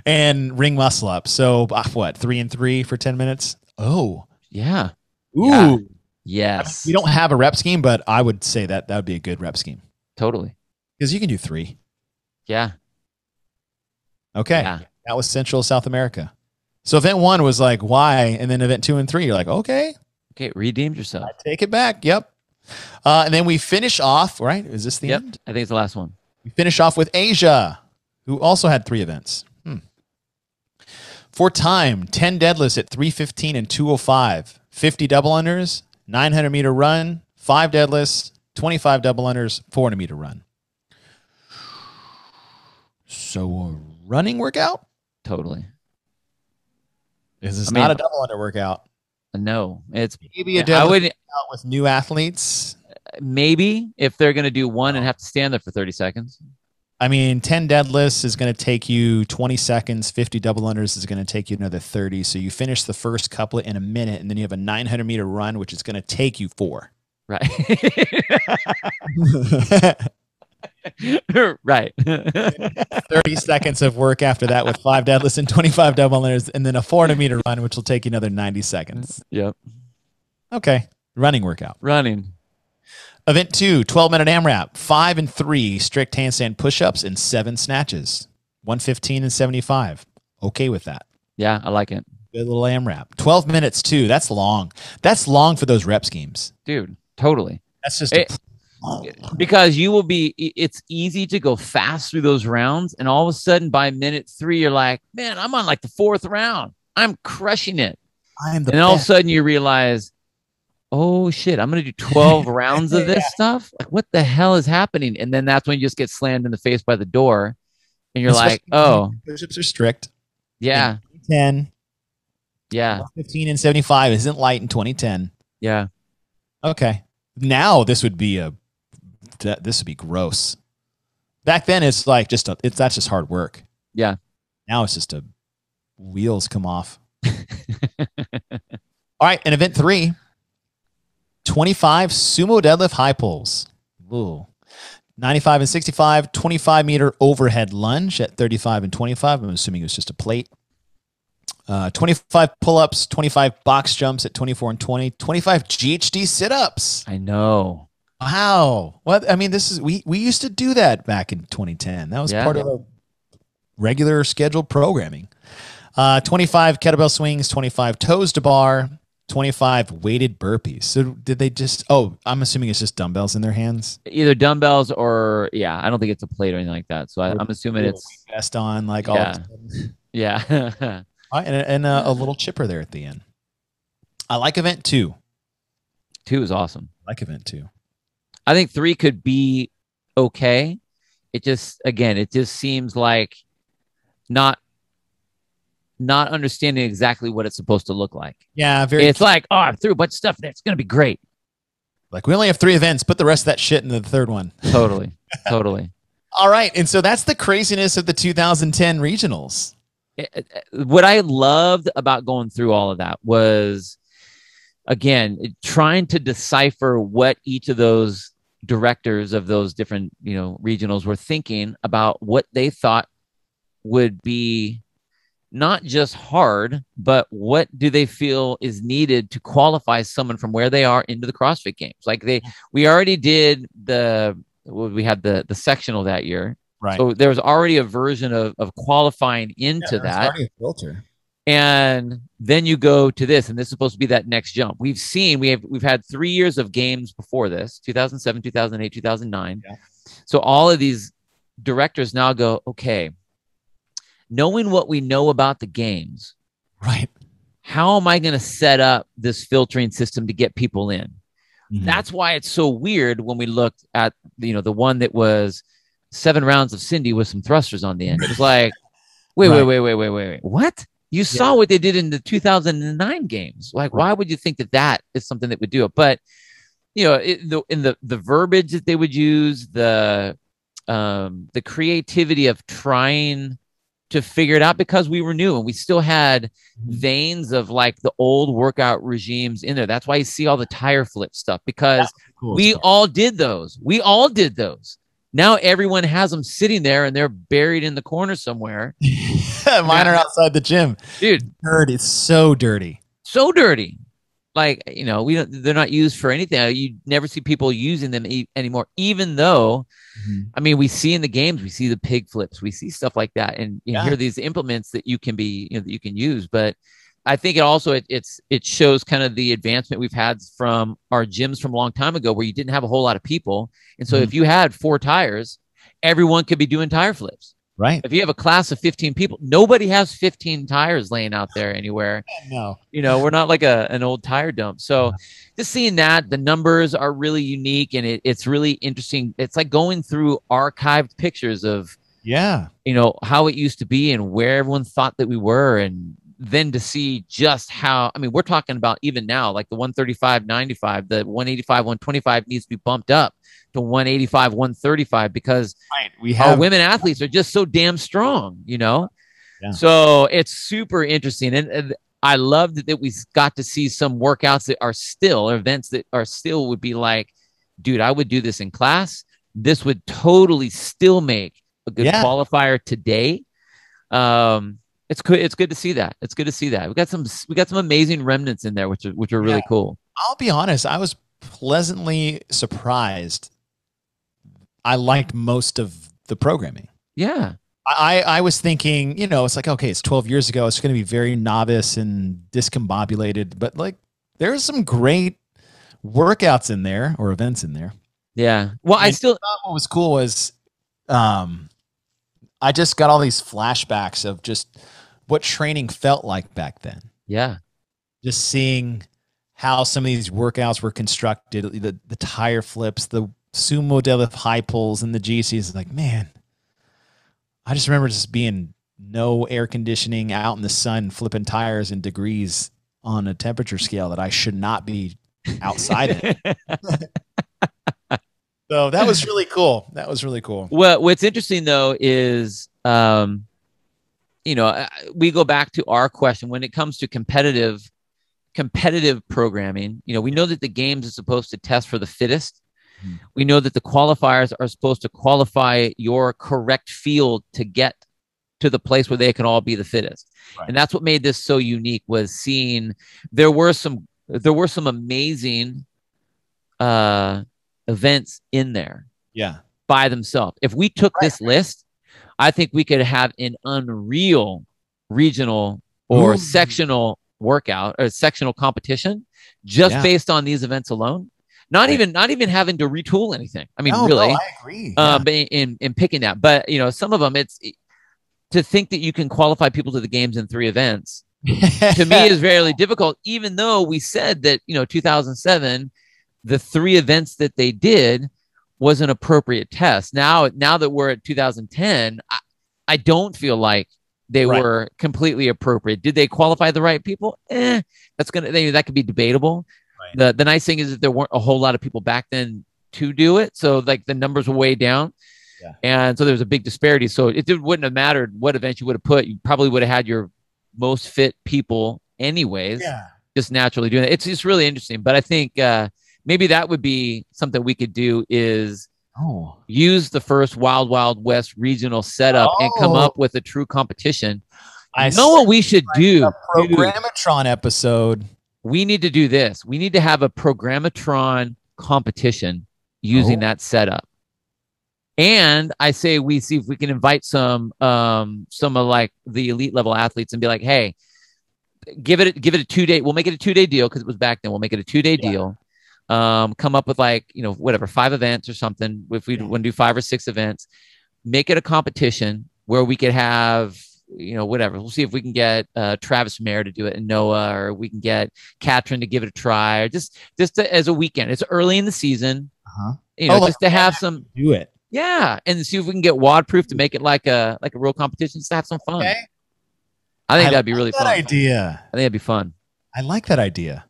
And ring muscle up. So what? 3 and 3 for 10 minutes. Oh. Yeah. Ooh. Yeah. Yes. I mean, we don't have a rep scheme, but I would say that would be a good rep scheme. Totally. Because you can do 3. Yeah. Okay. Yeah. That was Central South America. So event 1 was like, why? And then event 2 and 3, you're like, okay. Okay. Redeemed yourself. I take it back. Yep. And then we finish off, right? Is this the end? I think it's the last one. We finish off with Asia, who also had 3 events. For time, 10 deadlifts at 315 and 205, 50 double unders, 900-meter run, 5 deadlifts, 25 double unders, 400-meter run. So a running workout? Totally. Is this not a double under workout? No, it's maybe a deadlift workout with new athletes. Maybe if they're going to do 1 and have to stand there for 30 seconds. I mean, 10 deadlifts is going to take you 20 seconds. 50 double unders is going to take you another 30. So you finish the first couplet in a minute, and then you have a 900-meter run, which is going to take you 4. Right. Right. 30 seconds of work after that with 5 deadlifts and 25 double unders, and then a 400-meter run, which will take you another 90 seconds. Yep. Okay. Running workout. Running. Event 2, 12-minute AMRAP, 5 and 3 strict handstand push-ups and 7 snatches, 115 and 75. Okay with that. Yeah, I like it. Good little AMRAP. 12 minutes too. That's long. That's long for those rep schemes. Dude, totally. That's just because it's easy to go fast through those rounds, and all of a sudden by minute 3, you're like, man, I'm on like the 4th round. I'm crushing it. And all of a sudden you realize, oh shit, I'm going to do 12 rounds of this stuff. Like, what the hell is happening? And then that's when you just get slammed in the face by the door, and you're like, oh, push-ups are strict. Yeah. 10. Yeah. 15 and 75 isn't light in 2010. Yeah. Okay. Now this would be gross. Back then, it's like that's just hard work. Yeah. Now it's just wheels come off. All right, and event 3, 25 sumo deadlift high pulls. Ooh. 95 and 65, 25-meter overhead lunge at 35 and 25. I'm assuming it was just a plate. 25 pull-ups, 25 box jumps at 24 and 20, 25 GHD sit-ups. I know. Wow. What? I mean, we used to do that back in 2010. That was part of our regular scheduled programming. 25 kettlebell swings, 25 toes to bar, 25 weighted burpees. So did they just, I'm assuming it's just dumbbells in their hands? Either dumbbells or, I don't think it's a plate or anything like that. So I'm assuming it's vest on, like all. Yeah. And a little chipper there at the end. I like event 2. 2 is awesome. I like event 2. I think 3 could be okay. It just seems like not understanding exactly what it's supposed to look like. Yeah, it's like, I threw a bunch of stuff there. It's going to be great. Like, we only have 3 events. Put the rest of that shit in the third one. Totally. All right. And so that's the craziness of the 2010 regionals. What I loved about going through all of that was, again, trying to decipher what each of those directors of those different, regionals were thinking about what they thought would be not just hard, but what do they feel is needed to qualify someone from where they are into the CrossFit Games. Like we already did we had the sectional that year. Right. So there was already a version of qualifying into that. Already a filter. And then you go to this, and this is supposed to be that next jump. We've had 3 years of games before this, 2007, 2008, 2009. Yeah. So all of these directors now go, okay, knowing what we know about the games, right? How am I going to set up this filtering system to get people in? Mm-hmm. That's why it's so weird when we looked at, the one that was 7 rounds of Cindy with some thrusters on the end. It was like, wait. What? You saw what they did in the 2009 games. Like, why would you think that is something that would do it? But, in the verbiage that they would use, the creativity of trying to figure it out, because we were new and we still had veins of like the old workout regimes in there. That's why you see all the tire flip stuff, because we all did those. Now everyone has them sitting there and they're buried in the corner somewhere. Mine are outside the gym. Dude. Dirty. It's so dirty. So dirty. Like, they're not used for anything. You never see people using them anymore, even though, I mean, we see in the games, we see the pig flips, we see stuff like that. And you hear these implements that you can that you can use. But I think it also, it shows kind of the advancement we've had from our gyms from a long time ago, where you didn't have a whole lot of people. And so if you had 4 tires, everyone could be doing tire flips. Right. If you have a class of 15 people, nobody has 15 tires laying out there anywhere. No. We're not like an old tire dump. So just seeing that, the numbers are really unique, and it's really interesting. It's like going through archived pictures of, how it used to be and where everyone thought that we were. And then to see just how, I mean, we're talking about even now, like the 135/95, the 185/125 needs to be bumped up to 185/135, because our women athletes are just so damn strong, Yeah. So it's super interesting. And I love that we got to see some workouts that are still, or events that are still, would be like, dude, I would do this in class. This would totally still make a good qualifier today. It's good. It's good to see that. We got some amazing remnants in there, which are really cool. I'll be honest. I was pleasantly surprised. I liked most of the programming. Yeah. I was thinking, it's like, okay, it's 12 years ago. It's going to be very novice and discombobulated, but like there's some great workouts in there, or events in there. Yeah. Well, what was cool was, I just got all these flashbacks of just what training felt like back then. Yeah. Just seeing how some of these workouts were constructed, the tire flips, the sumo deadlift high pulls, and the GCs. Like, man, I just remember just being no air conditioning, out in the sun, flipping tires in degrees on a temperature scale that I should not be outside in. So that was really cool. That was really cool. Well, what's interesting though is, you know, we go back to our question when it comes to competitive programming. You know, we know that the games are supposed to test for the fittest. We know that the qualifiers are supposed to qualify your correct field to get to the place where they can all be the fittest. Right. And that's what made this so unique, was seeing there were some amazing events in there. Yeah. By themselves. If we took this list, I think we could have an unreal regional or sectional workout or sectional competition just based on these events alone. Not even having to retool anything. I mean, really, I agree. Yeah. In picking that, but you know, some of them, it's to think that you can qualify people to the games in 3 events. To me, is very difficult. Even though we said that, you know, 2007, the 3 events that they did was an appropriate test. Now that we're at 2010, I don't feel like they were completely appropriate. Did they qualify the right people? That could be debatable. Right. The nice thing is that there weren't a whole lot of people back then to do it. So like the numbers were way down. Yeah. And so there was a big disparity. So it wouldn't have mattered what event you would have put. You probably would have had your most fit people anyways, just naturally doing it. It's just really interesting. But I think maybe that would be something we could do, is use the first Wild Wild West regional setup and come up with a true competition. I know what we should do. A Programmatron episode. We need to do this. We need to have a Programmatron competition using that setup. And I say we see if we can invite some of like the elite level athletes and be like, hey, give it a 2-day. We'll make it a 2-day deal because it was back then. We'll make it a 2-day deal. Come up with like, you know, whatever, 5 events or something. If we want to do 5 or 6 events, make it a competition where we could have, you know, whatever. We'll see if we can get Travis Mayer to do it, and Noah, or we can get Katrin to give it a try, or just as a weekend. It's early in the season, you know, just to have some do it. Yeah, and see if we can get WOD-proof to make it like a real competition, just to have some fun. Okay. I think that'd be really fun. Idea. I think it'd be fun. I like that idea.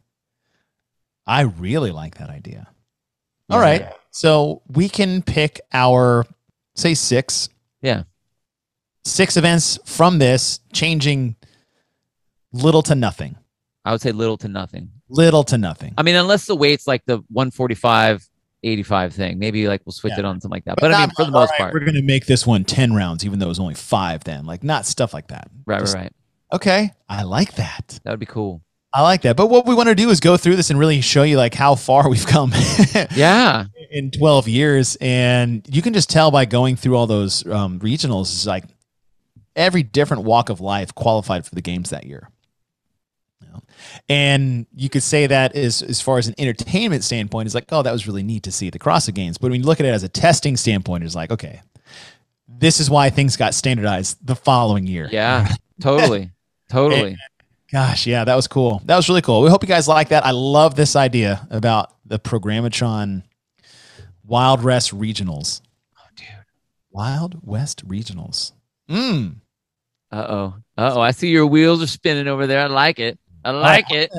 I really like that idea. All right. So we can pick our, say, 6. Yeah. 6 events from this, changing little to nothing. I would say little to nothing. Little to nothing. I mean, unless the weight's like the 145-85 thing. Maybe like we'll switch it on something like that. But I mean, for the most part. We're going to make this one 10 rounds, even though it was only 5 then. Like, not stuff like that. Right. Okay. I like that. That would be cool. I like that. But what we want to do is go through this and really show you like how far we've come. In 12 years. And you can just tell by going through all those regionals, it's like every different walk of life qualified for the games that year. You know? And you could say that as far as an entertainment standpoint, is like, oh, that was really neat to see the CrossFit Games. But when you look at it as a testing standpoint, it's like, okay, this is why things got standardized the following year. Yeah, totally. Totally. Gosh, yeah, that was cool. That was really cool. We hope you guys like that. I love this idea about the Programmatron Wild West Regionals. Oh, dude. Wild West Regionals. Uh-oh. I see your wheels are spinning over there. I like it. It.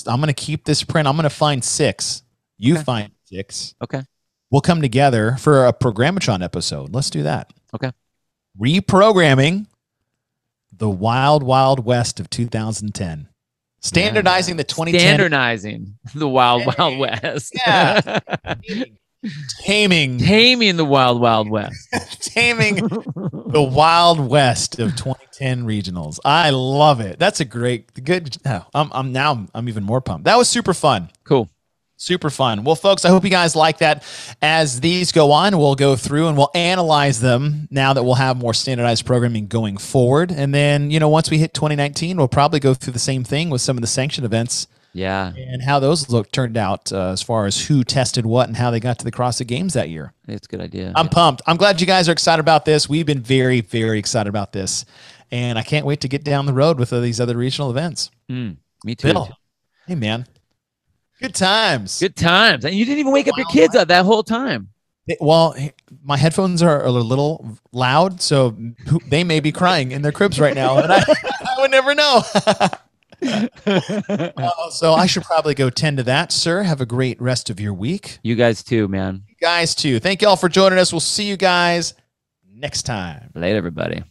I'm gonna keep this print. I'm gonna find 6. You find 6. Okay. We'll come together for a Programmatron episode. Let's do that. Okay. Reprogramming the Wild Wild West of 2010. Standardizing the 2010. Standardizing the Wild Wild West. Yeah. Taming the Wild Wild West. Taming the Wild West of 2010 regionals. I love it. That's a good. Oh, I'm even more pumped. That was super fun. Cool. Super fun. Well, folks, I hope you guys like that. As these go on, we'll go through and we'll analyze them now that we'll have more standardized programming going forward. And then, you know, once we hit 2019, we'll probably go through the same thing with some of the sanctioned events. Yeah. And how those turned out as far as who tested what and how they got to the CrossFit Games that year. It's a good idea. I'm pumped. I'm glad you guys are excited about this. We've been very, very excited about this. And I can't wait to get down the road with these other regional events. Me too. Bill. Hey, man. Good times. Good times. And you didn't even wake up your kids up that whole time. Well, my headphones are a little loud, so they may be crying in their cribs right now. And I would never know. So I should probably go tend to that, sir. Have a great rest of your week. You guys too, man. guys too. Thank you all for joining us. We'll see you guys next time. Later, everybody.